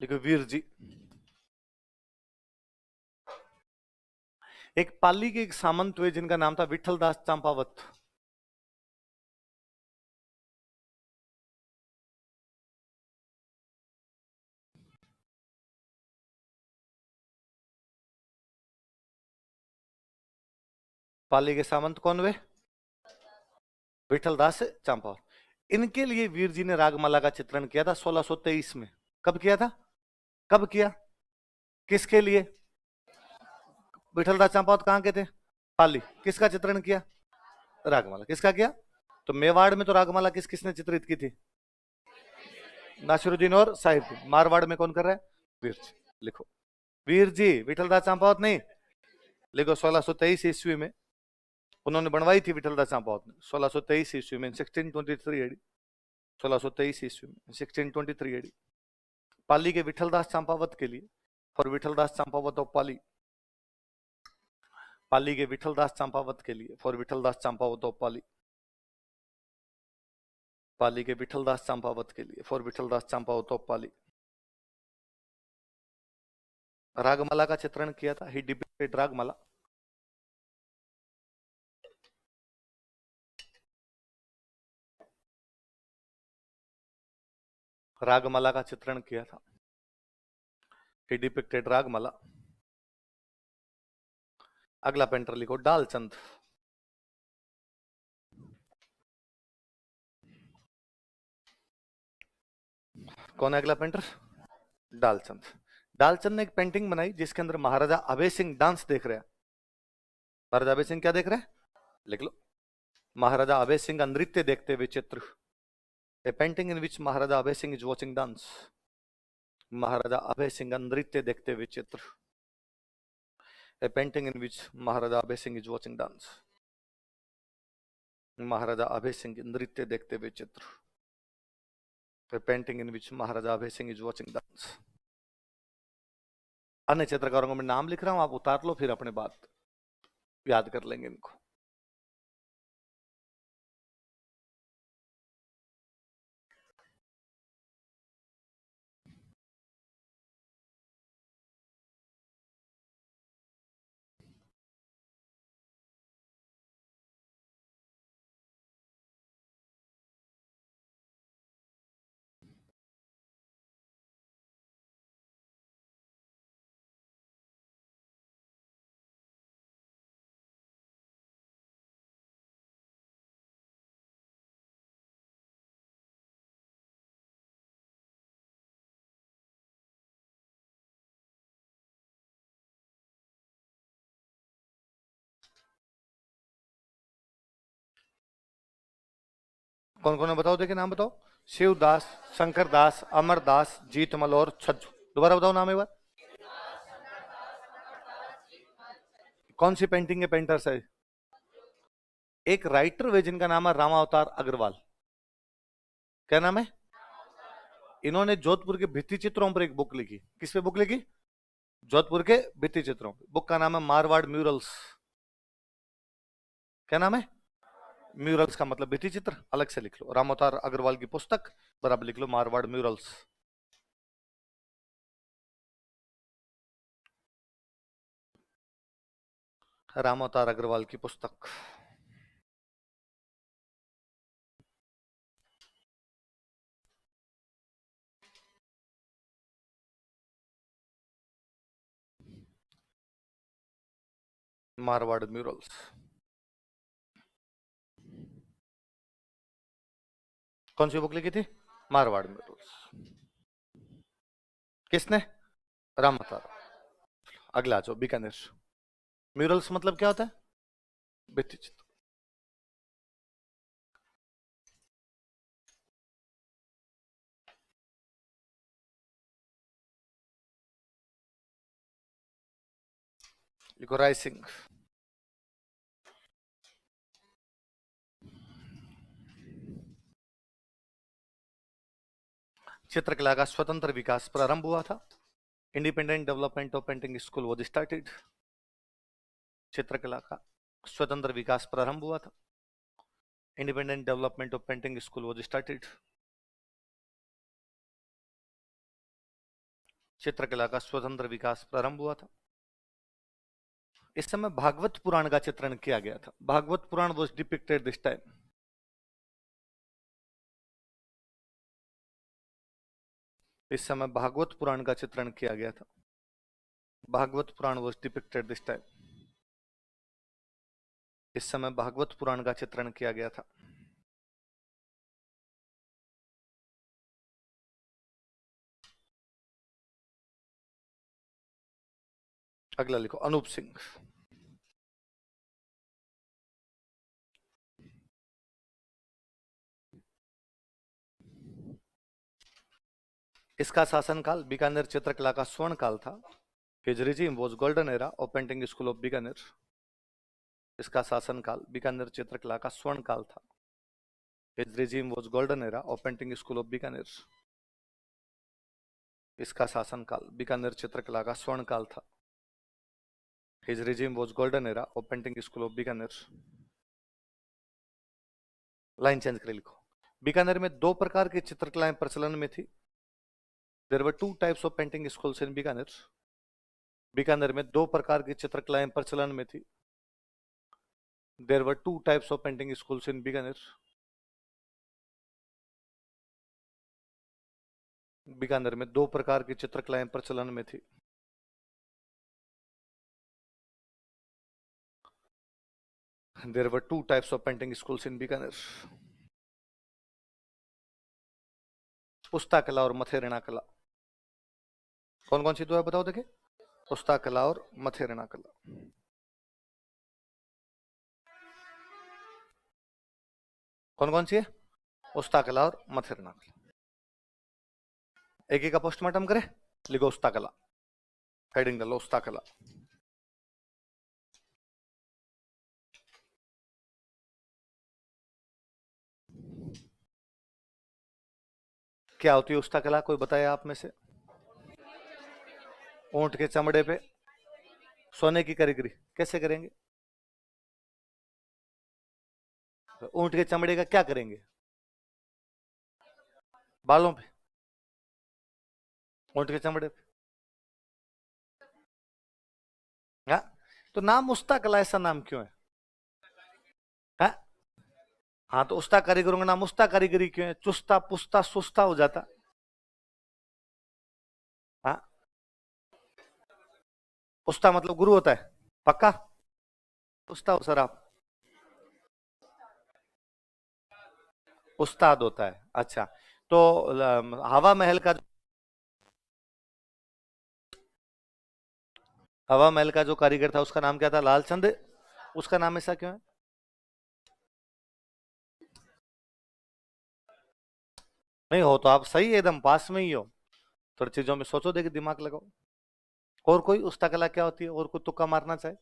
लिखो वीर जी। एक पाली के एक सामंत हुए जिनका नाम था विठल दास चंपावत। पाली के सामंत कौन हुए? विठल दास चंपावत। इनके लिए वीर जी ने रागमाला का चित्रण किया था 1623 में। कब किया था? कब किया? किसके लिए? विठल दास चंपावत कहां के थे? पाली। किसका चित्रण किया? रागमाला। किसका किया? तो मेवाड़ में तो रागमाला किस किसने चित्रित की थी? नासिरुद्दीन और साहिब। मारवाड़ में कौन कर रहा है? वीर जी। लिखो वीर जी, विठल दास चंपावत नहीं। लिखो 1623 ईस्वी में उन्होंने बनवाई थी विठल दास चंपावत ने, 1623 ईस्वी में, 1623 एडी। 1623 ईस्वी में, 1623 एडी। पाली के विठल दास चंपावत के लिए, फॉर विठल दास चंपावत ऑफ पाली। पाली के विठल दास चंपावत के लिए, फॉर विठल दास चंपावत ऑफ पाली। पाली के विठल दास चंपावत के लिए, फॉर विठल दास चंपावत ऑफ पाली। रागमाला का चित्रण किया था, ही डिपिक्टेड रागमाला। रागमाला का चित्रण किया था, ही डिपिक्टेड रागमाला। अगला पेंटर लिखो डालचंद। कौन है अगला पेंटर? डालचंद। डालचंद ने एक पेंटिंग बनाई जिसके अंदर महाराजा अभय सिंह डांस देख रहे हैं। महाराजा अभय सिंह क्या देख रहे हैं? लिख लो। महाराजा अभय सिंह नृत्य देखते हुए चित्र। A painting in which Maharaja Abhay Singh is watching dance. Maharaja Abhay Singh नृत्य देखते हुए चित्र। A painting in which Maharaja Abhay Singh is watching dance. Maharaja Abhay Singh नृत्य देखते हुए चित्र। A painting in which Maharaja Abhay Singh is watching dance. अन्य चित्रकारों को मैं नाम लिख रहा हूं, आप उतार लो, फिर अपने बात याद कर लेंगे इनको। कौन कौन है बताओ, देखिए नाम बताओ। शिवदास, शंकर दास, अमर दास, जीतमल और छज्जू। दोबारा बताओ नाम एक बार। कौन सी पेंटिंग के पेंटर्स है? एक राइटर वे जिनका नाम है रामावतार अग्रवाल। क्या नाम है? इन्होंने जोधपुर के भित्ति चित्रों पर एक बुक लिखी। किस पे बुक लिखी? जोधपुर के भित्ति चित्रों पे। बुक का नाम है मारवाड़ म्यूरल्स। क्या नाम है? म्यूरल्स का मतलब भित्ति चित्र, अलग से लिख लो। रामोतार अग्रवाल की पुस्तक, बराबर लिख लो मारवाड़ म्यूरल्स। रामोतार अग्रवाल की पुस्तक। मारवाड़ म्यूरल्स। कौन सी बुक लिखी थी? मारवाड़ म्यूरल्स। किसने? रामोतार। अगला आ जाओ, बीकानेर। म्यूरल्स मतलब क्या होता है? भित्ति चित्र। लिखो राय सिंह। चित्रकला का स्वतंत्र विकास प्रारंभ हुआ था। Independent development of painting school was started. चित्रकला का स्वतंत्र विकास प्रारंभ हुआ था। Independent development of painting school was started. चित्रकला का स्वतंत्र विकास प्रारंभ हुआ था। इस समय भागवत पुराण का चित्रण किया गया था। भागवत पुराण वॉज डिपिक्टेड दिस टाइम। इस समय भागवत पुराण का चित्रण किया गया था। भागवत पुराण वॉज डिपिक्टेड दिस टाइम। इस समय भागवत पुराण का चित्रण किया गया था। अगला लिखो अनूप सिंह। इसका शासनकाल बीकानेर चित्रकला का स्वर्ण काल था। His regime was golden era of painting school of Bikaner. इसका शासनकाल बीकानेर चित्रकला का स्वर्ण काल था। His regime was golden era of painting school of Bikaner. इसका शासनकाल बीकानेर चित्रकला का स्वर्ण काल था। His regime was golden era of painting school of Bikaner. Line change कर लिखो। बीकानेर में दो प्रकार की चित्रकलाएं प्रचलन में थी। There were two types of painting schools in Bikaner. Bikaner में दो प्रकार की चित्रकलाएं प्रचलन में थी। There were two types of painting schools in Bikaner. Bikaner में दो प्रकार की चित्रकलाएं प्रचलन में थी। There were two types of painting schools in Bikaner. पुस्ता कला और मथेरना कला। कौन कौन सी दो है बताओ देखे? पुस्ता कला और मथेरना कला। कौन कौन सी है? पुस्ता कला और मथेरना कला। एक एक का पोस्टमार्टम करे। लिखो उस्ता कला। हेडिंग डालो उस्ता कला। क्या होती है उस्ता कला? कोई बताए आप में से? ऊंट के चमड़े पे सोने की कारीगरी कैसे करेंगे? ऊंट के चमड़े का क्या करेंगे? बालों पे? ऊंट के चमड़े पे? हाँ, तो नाम उस्ता कला ऐसा नाम क्यों है? हाँ, हाँ तो उस्ता कारीगरों का नाम उस्ता कारीगरी क्यों है? चुस्ता पुस्ता सुस्ता हो जाता। हाँ, उस्ता मतलब गुरु होता है पक्का? उस्ता हो सर आप? उस्ताद होता है। अच्छा, तो हवा महल का, हवा महल का जो कारीगर था उसका नाम क्या था? लालचंद। उसका नाम ऐसा क्यों है? नहीं हो तो आप सही एकदम पास में ही हो। थोड़ी चीजों में सोचो, देखिए दिमाग लगाओ। और कोई उस्ता कला क्या होती है? और कोई तुक्का मारना चाहे?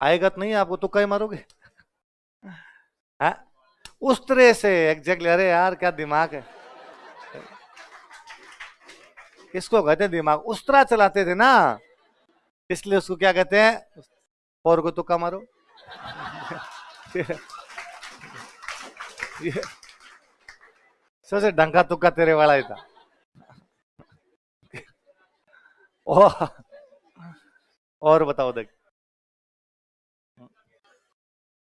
आएगा तो नहीं, आपको तुक्का ही मारोगे। हाँ, उस तरह से एग्जैक्टली। अरे यार क्या दिमाग है। इसको कहते हैं दिमाग, उस तरह चलाते थे ना, इसलिए उसको क्या कहते हैं, और को तुक्का मारो। ये सबसे ढंगा तुक्का तेरे वाला ही था। और और बताओ देख।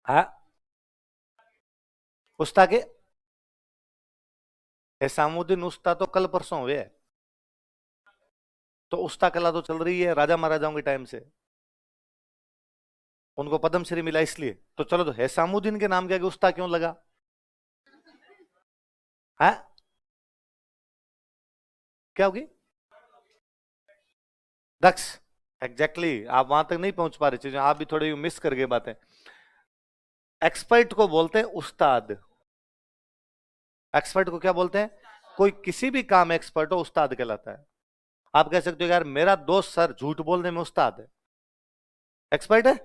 हाँ, उस्ता के एसामुद्दीन उस्ता तो कल परसों हुए है, तो उस्ता कला तो चल रही है राजा महाराजाओं के टाइम से, उनको पद्मश्री मिला इसलिए। तो चलो, तो हैसामुद्दीन के नाम के आगे उस्ता क्यों लगा है? क्या होगी? दक्ष। एग्जैक्टली exactly, आप वहां तक नहीं पहुंच पा रहे चीजें, आप भी थोड़ी मिस कर गए बातें। एक्सपर्ट को बोलते हैं उस्ताद। एक्सपर्ट को क्या बोलते हैं? कोई किसी भी काम में एक्सपर्ट हो, उस्ताद कहलाता है। आप कह सकते हो यार मेरा दोस्त सर झूठ बोलने में उस्ताद है, एक्सपर्ट है।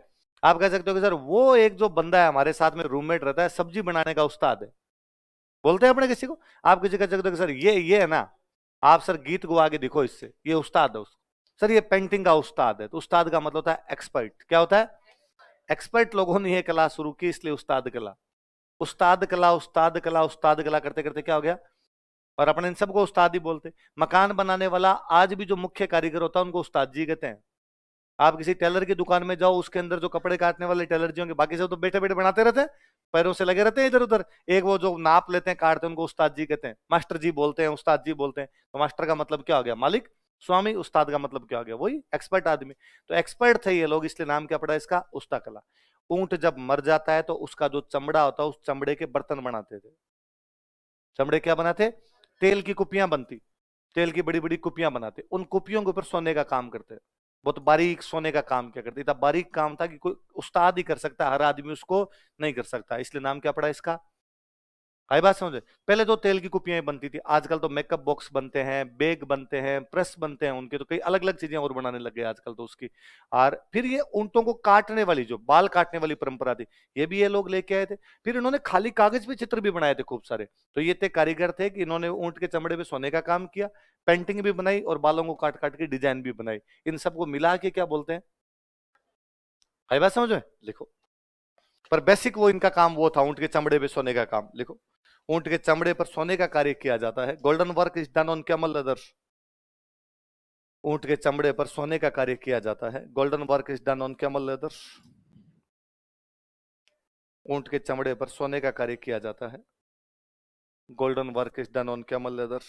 आप कह सकते हो कि सर वो एक जो बंदा है हमारे साथ में रूममेट रहता है, सब्जी बनाने का उस्ताद है, बोलते हैं अपने किसी को। आप किसी कह सकते हो कि सर ये है ना, आप सर गीत गवा के दिखो इससे, ये उस्ताद है उसको। सर ये पेंटिंग का उस्ताद है, तो उस्ताद का मतलब होता है एक्सपर्ट। क्या होता है? एक्सपर्ट लोगों ने ये कला शुरू की, इसलिए उस्ताद कला। उस्ताद कला, उस्ताद कला, उस्ताद कला करते करते क्या हो गया, और अपने इन सबको उस्ताद ही बोलते। मकान बनाने वाला आज भी जो मुख्य कारीगर होता है उनको उस्ताद जी कहते हैं। आप किसी टेलर की दुकान में जाओ, उसके अंदर जो कपड़े काटने वाले टेलर जी होंगे, बाकी सब तो बैठे बैठे बनाते रहते हैं, पैरों से लगे रहते हैं इधर उधर। एक वो जो नाप लेते हैं, काटते हैं, उनको उस्ताद जी कहते हैं। मास्टर जी बोलते हैं, उस्ताद जी बोलते हैं। तो मास्टर का मतलब क्या हो गया? मालिक, स्वामी। उस्ताद का मतलब क्या हो गया? वही एक्सपर्ट आदमी। तो एक्सपर्ट थे ये लोग, इसलिए नाम क्या पड़ा इसका? उस्ता कला। ऊंट जब मर जाता है तो उसका जो चमड़ा होता है, उस चमड़े के बर्तन बनाते थे। चमड़े क्या बनाते? तेल की कुपियां बनती, तेल की बड़ी बड़ी कुपियां बनाते, उन कुपियों के ऊपर सोने का काम करते। बहुत बारीक सोने का काम क्या करते, इतना बारीक काम था कि कोई उस्ताद ही कर सकता, हर आदमी उसको नहीं कर सकता, इसलिए नाम क्या पड़ा इसका? आई बात समझे? पहले तो तेल की कुपियां बनती थी, आजकल तो मेकअप बॉक्स बनते हैं, बैग बनते हैं, प्रेस बनते हैं उनके, तो कई अलग अलग चीजें और बनाने लग गए आजकल तो उसकी। और फिर ये ऊंटों को काटने वाली, जो बाल काटने वाली परंपरा थी, ये भी ये लोग लेके आए थे। फिर इन्होंने खाली कागज पे चित्र भी बनाए थे खूब सारे। तो ये थे कारीगर थे कि इन्होंने ऊंट के चमड़े पे सोने का काम किया, पेंटिंग भी बनाई और बालों को काट काट के डिजाइन भी बनाई। इन सबको मिला के क्या बोलते हैं? आई बात समझ में? लिखो। पर बेसिक वो इनका काम वो था, ऊंट के चमड़े पे सोने का काम। लिखो, ऊंट के चमड़े पर सोने का कार्य किया जाता है। Golden work is done on camel leather. ऊंट के चमड़े पर सोने का कार्य किया जाता है। Golden work is done on camel leather. ऊंट के चमड़े पर सोने का कार्य किया जाता है। Golden work is done on camel leather.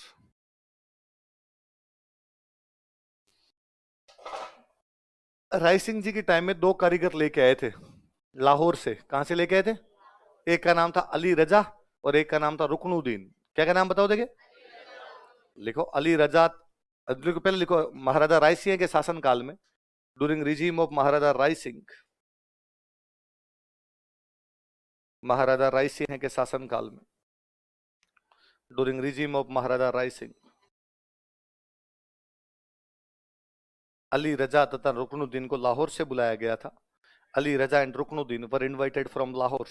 Rai Singh ji के टाइम में दो कारीगर लेके आए थे लाहौर से। कहां से लेके आए थे? एक का नाम था अली रजा और एक का नाम था रुकनुद्दीन। क्या का नाम बताओ देखे? लिखो, अली रजा। लिखो, पहले लिखो, महाराजा राय सिंह के शासन काल में, during regime of Maharaja Rai Singh, Maharaja Rai Singh के शासन काल में, during regime of Maharaja Rai Singh, Ali Raza तथा रुकनुद्दीन को लाहौर से बुलाया गया था। Ali Raza and Rukanuddin were invited from Lahore.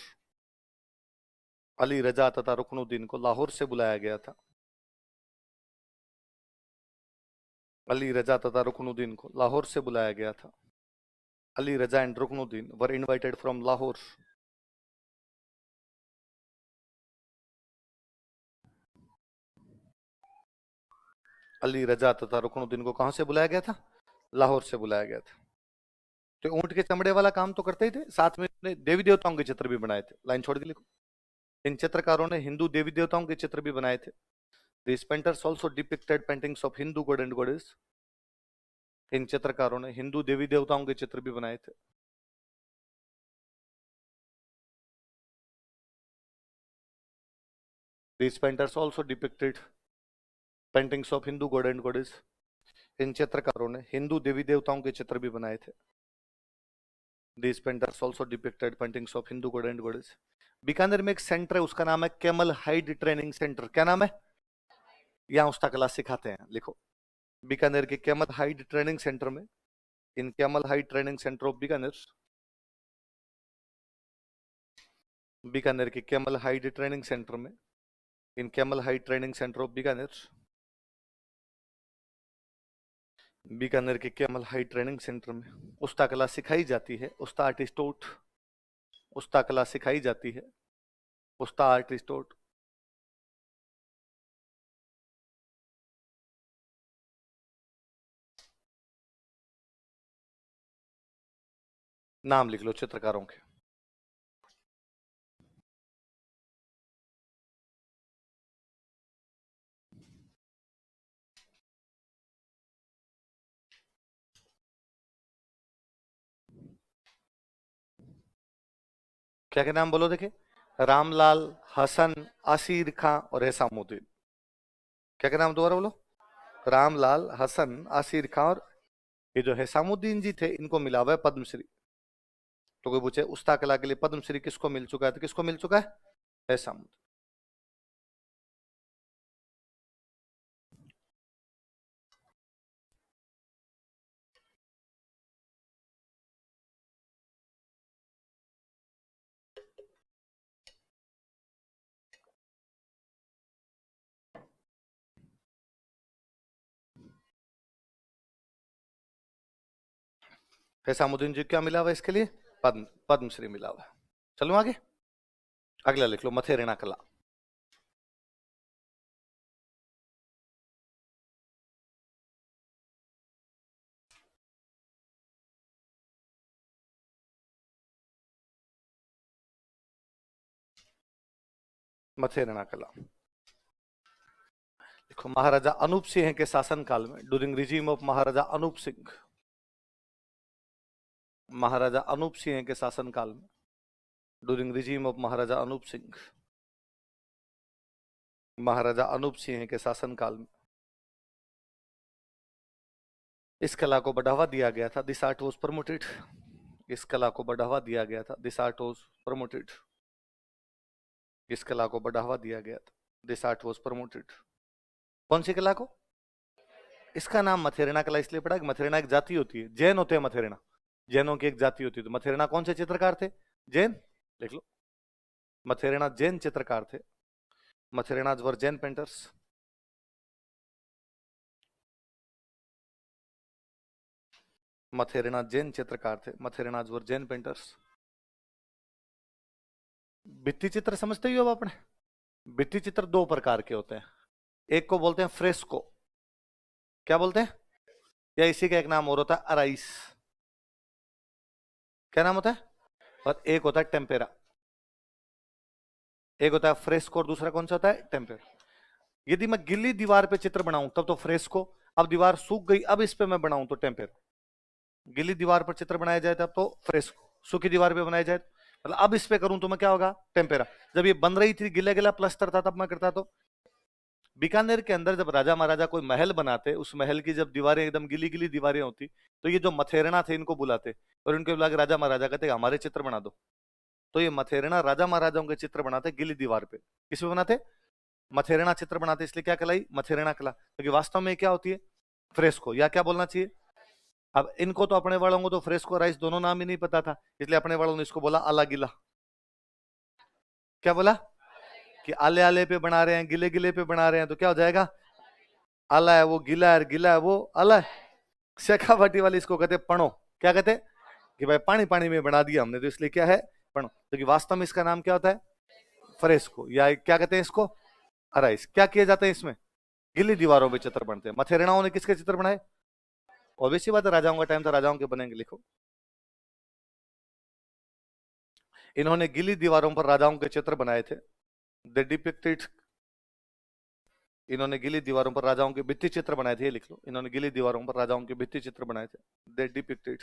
Ali Raza तथा रुकनुद्दीन को लाहौर से बुलाया गया था। अली रजा तथा रुकनुद्दीन को लाहौर से बुलाया गया था। Ali Raza and Rukanuddin were invited from Lahore. Ali Raza तथा रुकनुद्दीन को कहां से बुलाया गया था? लाहौर से बुलाया गया था। तो ऊंट के चमड़े वाला काम तो करते ही थे, साथ में देवी देवताओं के चित्र भी बनाए थे। लाइन छोड़ के लिखो, इन चित्रकारों ने हिंदू देवी देवताओं के चित्र भी बनाए थे। These painters also depicted paintings of Hindu god and goddess. इन चित्रकारों ने हिंदू देवी देवताओं के चित्र भी बनाए थे। These painters also depicted paintings of Hindu god and goddess. इन चित्रकारों ने हिंदू देवी देवताओं के चित्र भी बनाए थे। These painters also depicted paintings of Hindu god and goddess. Bikaner में एक सेंटर है, उसका नाम है कैमल हाइड ट्रेनिंग सेंटर। क्या नाम है? यहाँ उसका क्लास सिखाते हैं। लिखो, बीकानेर के कैमल हाइड ट्रेनिंग सेंटर में, in camel hide training centre of Bikaner, Bikaner के कैमल हाइड ट्रेनिंग सेंटर में, in camel hide training centre of Bikaner, Bikaner के केमल हाई ट्रेनिंग सेंटर में उस्ता कला सिखाई जाती है। उस्ता आर्टिस्टोट, उस्ता कला सिखाई जाती है। उस्ता आर्टिस्टोट। नाम लिख लो चित्रकारों के। क्या क्या नाम बोलो देखे? रामलाल, हसन, आसिर खां और एहसामुद्दीन। क्या क्या नाम दोबारा बोलो? रामलाल, हसन, आसिर खां और ये जो एहसामुद्दीन जी थे इनको मिला हुआ है पद्मश्री। तो कोई पूछे उस्ता कला के लिए पद्मश्री किसको मिल चुका है, तो किसको मिल चुका है? एहसामुद्दीन। एहसामुद्दीन जी क्या मिला हुआ है इसके लिए? पद्मश्री मिला हुआ है। चलो आगे, अगला लिख लो मथेरेना कला। मथेरेना कला देखो, महाराजा अनूप सिंह के शासनकाल में, ड्यूरिंग रिजीम ऑफ महाराजा अनूप सिंह, महाराजा अनूप सिंह के शासनकाल में, ड्यूरिंग रिजीम ऑफ महाराजा अनूप सिंह, महाराजा अनूप सिंह के शासनकाल में इस कला को बढ़ावा दिया गया था। This art was promoted. इस कला को बढ़ावा दिया गया था। This art was promoted. इस कला को बढ़ावा दिया गया था। This art was promoted. कौन सी कला को? इसका नाम मथेरेना कला इसलिए पड़ा कि मथेरेना एक जाति होती है, जैन होते हैं मथेरेना, जैनों की एक जाति होती है। तो मथेरेना कौन से चित्रकार थे? जैन। लिख लो, मथेरेना जैन चित्रकार थे। मथेरेनाज वर जैन पेंटर्स। मथेरेना जैन चित्रकार थे। मथेरेनाज वर जैन पेंटर्स। भित्ति चित्र समझते ही हो आपने? भित्ति चित्र दो प्रकार के होते हैं। एक को बोलते हैं फ्रेस्को। क्या बोलते हैं? या इसी का एक नाम और होता है अराइस। क्या नाम होता है? और एक होता है टेम्पेरा। एक होता है फ्रेस्को और दूसरा कौन सा होता है? टेम्पेरा। यदि मैं गिल्ली दीवार पे चित्र बनाऊं तब तो फ्रेस्को, अब दीवार सूख गई अब इस पे मैं बनाऊं तो टेम्पेरा। गिल्ली दीवार पर चित्र बनाया जाए तब तो फ्रेस्को, सूखी दीवार पे बनाया जाए मतलब अब इस पे करूं तो मैं क्या होगा? टेम्पेरा। जब ये बन रही थी, गिला गिला प्लस्तर था, तब मैं करता तो। बीकानेर के अंदर जब राजा महाराजा कोई महल बनाते, उस महल की जब दीवारें एकदम गिली गिली दीवारें होती, तो ये जो मथेरना थे इनको बुलाते और इनको बुला के राजा महाराजा कहते हमारे चित्र बना दो। तो ये मथेरना राजा महाराजाओं के चित्र बनाते गिली दीवार पे। किस पे बनाते? मथेरना चित्र बनाते। इसलिए क्या कहलाई? मथेरना कला। क्योंकि वास्तव में क्या होती है? फ्रेस्को, या क्या बोलना चाहिए? अब इनको तो अपने वालों को तो फ्रेस्को राइस दोनों नाम ही नहीं पता था, इसलिए अपने वालों ने इसको बोला आला गिला। क्या बोला? कि आले आले पे बना रहे हैं, गिले गिले पे बना रहे हैं, तो क्या हो जाएगा? आला है वो गिला है, गिला है वो आला है। शेखावाटी वाले इसको कहते पणो। क्या कहते? कि भाई पानी पानी में बना दिया हमने, तो इसलिए क्या है? पणो। तो कि वास्तव में इसका नाम क्या होता है? फ्रेस्को, या क्या कहते हैं इसको? अराइस। क्या किए जाते हैं इसमें? गिल्ली दीवारों पे चित्र बनते हैं। मथेरनाओं ने किसके चित्र बनाए? ऑब्वियसली बात है, राजाओं का टाइम था, राजाओं के बनेंगे। लिखो, इन्होंने गिल्ली दीवारों पर राजाओं के चित्र बनाए थे। दे डिपिक्टेड, इन्होंने गिली दीवारों पर राजाओं के भित्ति चित्र बनाए थे। ये लिख लो, इन्होंने गिली दीवारों पर राजाओं के भित्ति चित्र बनाए थे। They depicted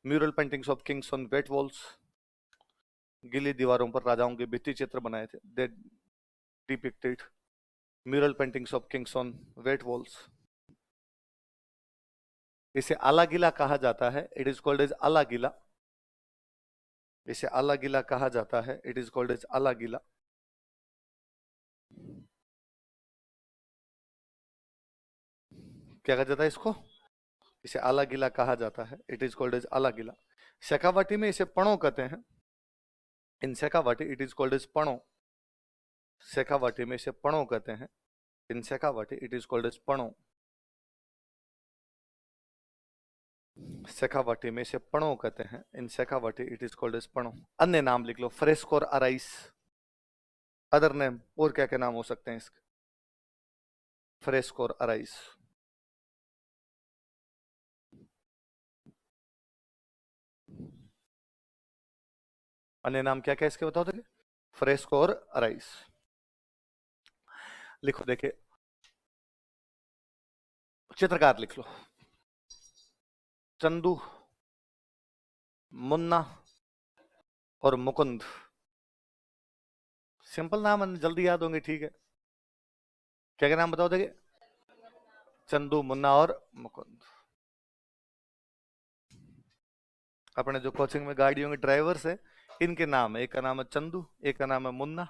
mural paintings of kings on wet walls. गिली दीवारों पर राजाओं के भित्ति चित्र बनाए थे। They depicted mural paintings of kings on wet walls. इसे आला गिला कहा जाता है। इट इज कॉल्ड एज आला गिला। इसे आला गिला कहा जाता है। इट इज कॉल्ड एज आला गिला। क्या कहा जाता है इसको? इसे आला गिला कहा जाता है। इट इज कॉल्ड एज आला गिला। शेखावाटी में इसे पणो कहते हैं। In Shekhawati it is called as पणो। शेखावाटी में इसे पणो कहते हैं। In Shekhawati it is called as पणो। शेखावाटी में इसे पणो कहते हैं। In Shekhawati it is called as पणो। अन्य नाम लिख लो, फ्रेस्को और अराइस। अदर नेम, और क्या क्या नाम हो सकते हैं इसके? फ्रेस्को और अराइस। अन्य नाम क्या क्या इसके बताओ? देखिए, फ्रेस्को और अराइस लिखो। देखिए, चित्रकार लिख लो, चंदू, मुन्ना और मुकुंद। सिंपल नाम, जल्दी याद होंगे, ठीक है। क्या क्या नाम बताओ? देखिए, चंदू, मुन्ना और मुकुंद। अपने जो कोचिंग में गाड़ियों के ड्राइवर्स है, इनके नाम है। एक का नाम है चंदू, एक का नाम है मुन्ना।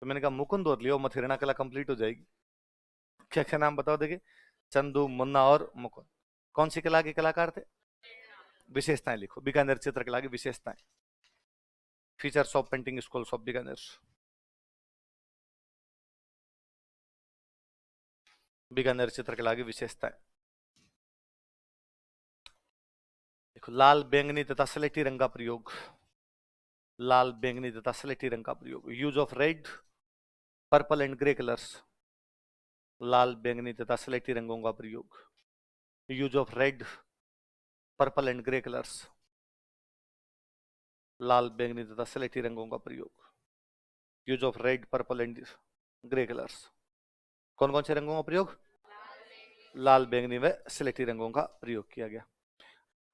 तो मैंने कहा मुकुंद और लियो, मथिरणा कला कंप्लीट हो जाएगी। क्या क्या नाम बताओ? देखिए, चंदू, मुन्ना और मुकुंद। कौन सी कला के कलाकार थे? विशेषताएं लिखो, बीकानेर चित्रकला की विशेषताएं। Features of painting schools of Bikaner. Bikaner चित्रकला की विशेषताएं देखो। लाल, बैंगनी तथा स्लेटी रंग का प्रयोग। लाल, बैंगनी तथा स्लेटी रंग का प्रयोग। Use of red, purple and grey colours. लाल, बैंगनी तथा स्लेटी रंगों का प्रयोग। Use of red, purple and grey colours. लाल, बैंगनी तथा स्लेटी रंगों का प्रयोग। Use of red, purple and grey colours. कौन कौन से रंगों का प्रयोग? लाल, बैंगनी व स्लेटी रंगों का प्रयोग किया गया।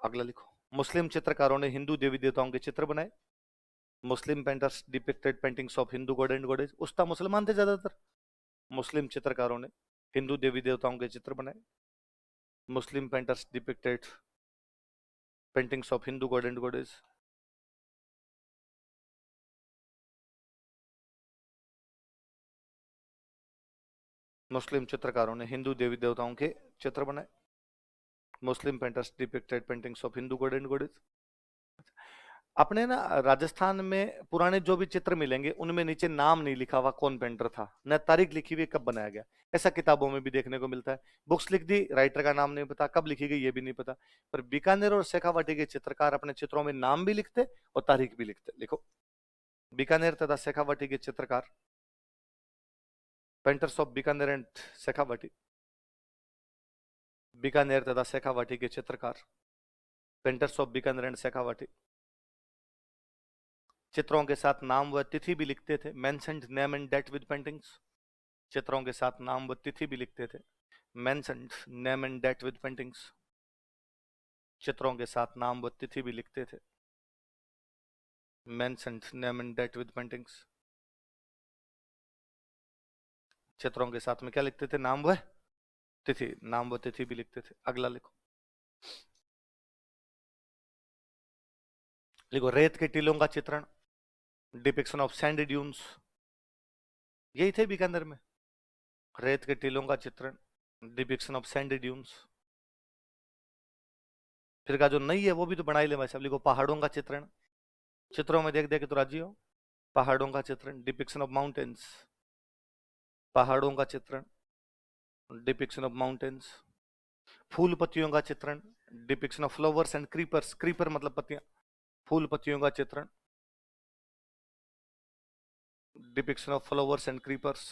अगला लिखो, मुस्लिम चित्रकारों ने हिंदू देवी देवताओं के चित्र बनाए। Muslim painters depicted paintings of Hindu god and goddess. उस्ता मुसलमान थे ज्यादातर। मुस्लिम चित्रकारों ने हिंदू देवी देवताओं के चित्र बनाए। Muslim painters depicted paintings of Hindu god and goddess. मुस्लिम चित्रकारों ने हिंदू देवी देवताओं के चित्र बनाए। Muslim painters depicted paintings of Hindu god and goddess. अपने ना राजस्थान में पुराने जो भी चित्र मिलेंगे उनमें नीचे नाम नहीं लिखा हुआ कौन पेंटर था, न तारीख लिखी हुई कब बनाया गया। ऐसा किताबों में भी देखने को मिलता है। बुक्स लिख दी, राइटर का नाम नहीं पता, कब लिखी गई ये भी नहीं पता। पर बीकानेर और शेखावाटी के चित्रकार अपने चित्रों में नाम भी लिखते और तारीख भी लिखते। लिखो, बीकानेर तथा शेखावाटी के चित्रकार, painters of Bikaner and Shekhawati. Bikaner तथा शेखावाटी के चित्रकार, painters of Bikaner and Shekhawati, चित्रों के साथ नाम व तिथि भी लिखते थे। Mentioned name and date with paintings. चित्रों के साथ नाम व तिथि भी लिखते थे। Mentioned name and date with paintings. चित्रों के साथ नाम व तिथि भी लिखते थे। Mentioned name and date with paintings. चित्रों के साथ में क्या लिखते थे? नाम व तिथि। नाम व तिथि भी लिखते थे। अगला लिखो, लिखो रेत के टीलों का चित्रण, डिपिक्शन ऑफ सैंड ड्यून्स। यही थे बीकानेर में, रेत के टीलों का चित्रण, डिपिक्शन ऑफ सैंड ड्यून्स। फिर का जो नहीं है वो भी तो बना ही ले भाई साहब। लिखो पहाड़ों का चित्रण, चित्रों में देख देख के तो राजी हो। पहाड़ों का चित्रण, डिपिक्शन ऑफ माउंटेन्स। पहाड़ों का चित्रण, डिपिक्शन ऑफ माउंटेन्स। फूल पत्तियों का चित्रण, depiction of flowers and creepers. Creeper मतलब पत्तियां। फूल पत्तियों का चित्रण, depiction of flowers and creepers.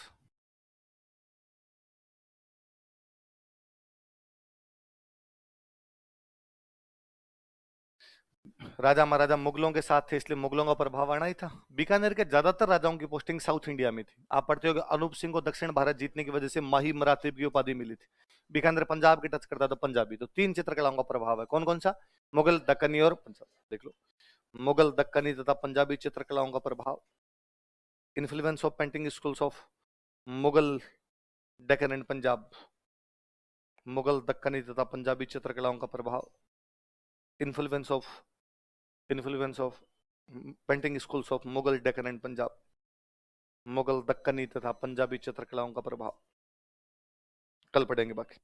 राजा महाराजा मुगलों के साथ थे, इसलिए मुगलों का प्रभाव आना ही था। बीकानेर के ज्यादातर राजाओं की पोस्टिंग साउथ इंडिया में थी। आप पढ़ते हो अनूप सिंह को दक्षिण भारत जीतने की वजह से माही मराठीब की उपाधि मिली थी। बीकानेर पंजाब की टच करता तो पंजाबी। तो तीन चित्रकलाओं का प्रभाव है। कौन कौन सा? मुगल, दक्कनी और पंजाब। देख लो, मुगल, दक्कनी तथा पंजाबी चित्रकलाओं का प्रभाव। Influence of painting schools of Mughal, Deccan and Punjab. Mughal, Deccani तथा पंजाबी चित्रकलाओं का प्रभाव। Influence of painting schools of Mughal, Deccan and Punjab. Mughal, Deccani तथा पंजाबी चित्रकलाओं का प्रभाव। कल पढ़ेंगे बाकी।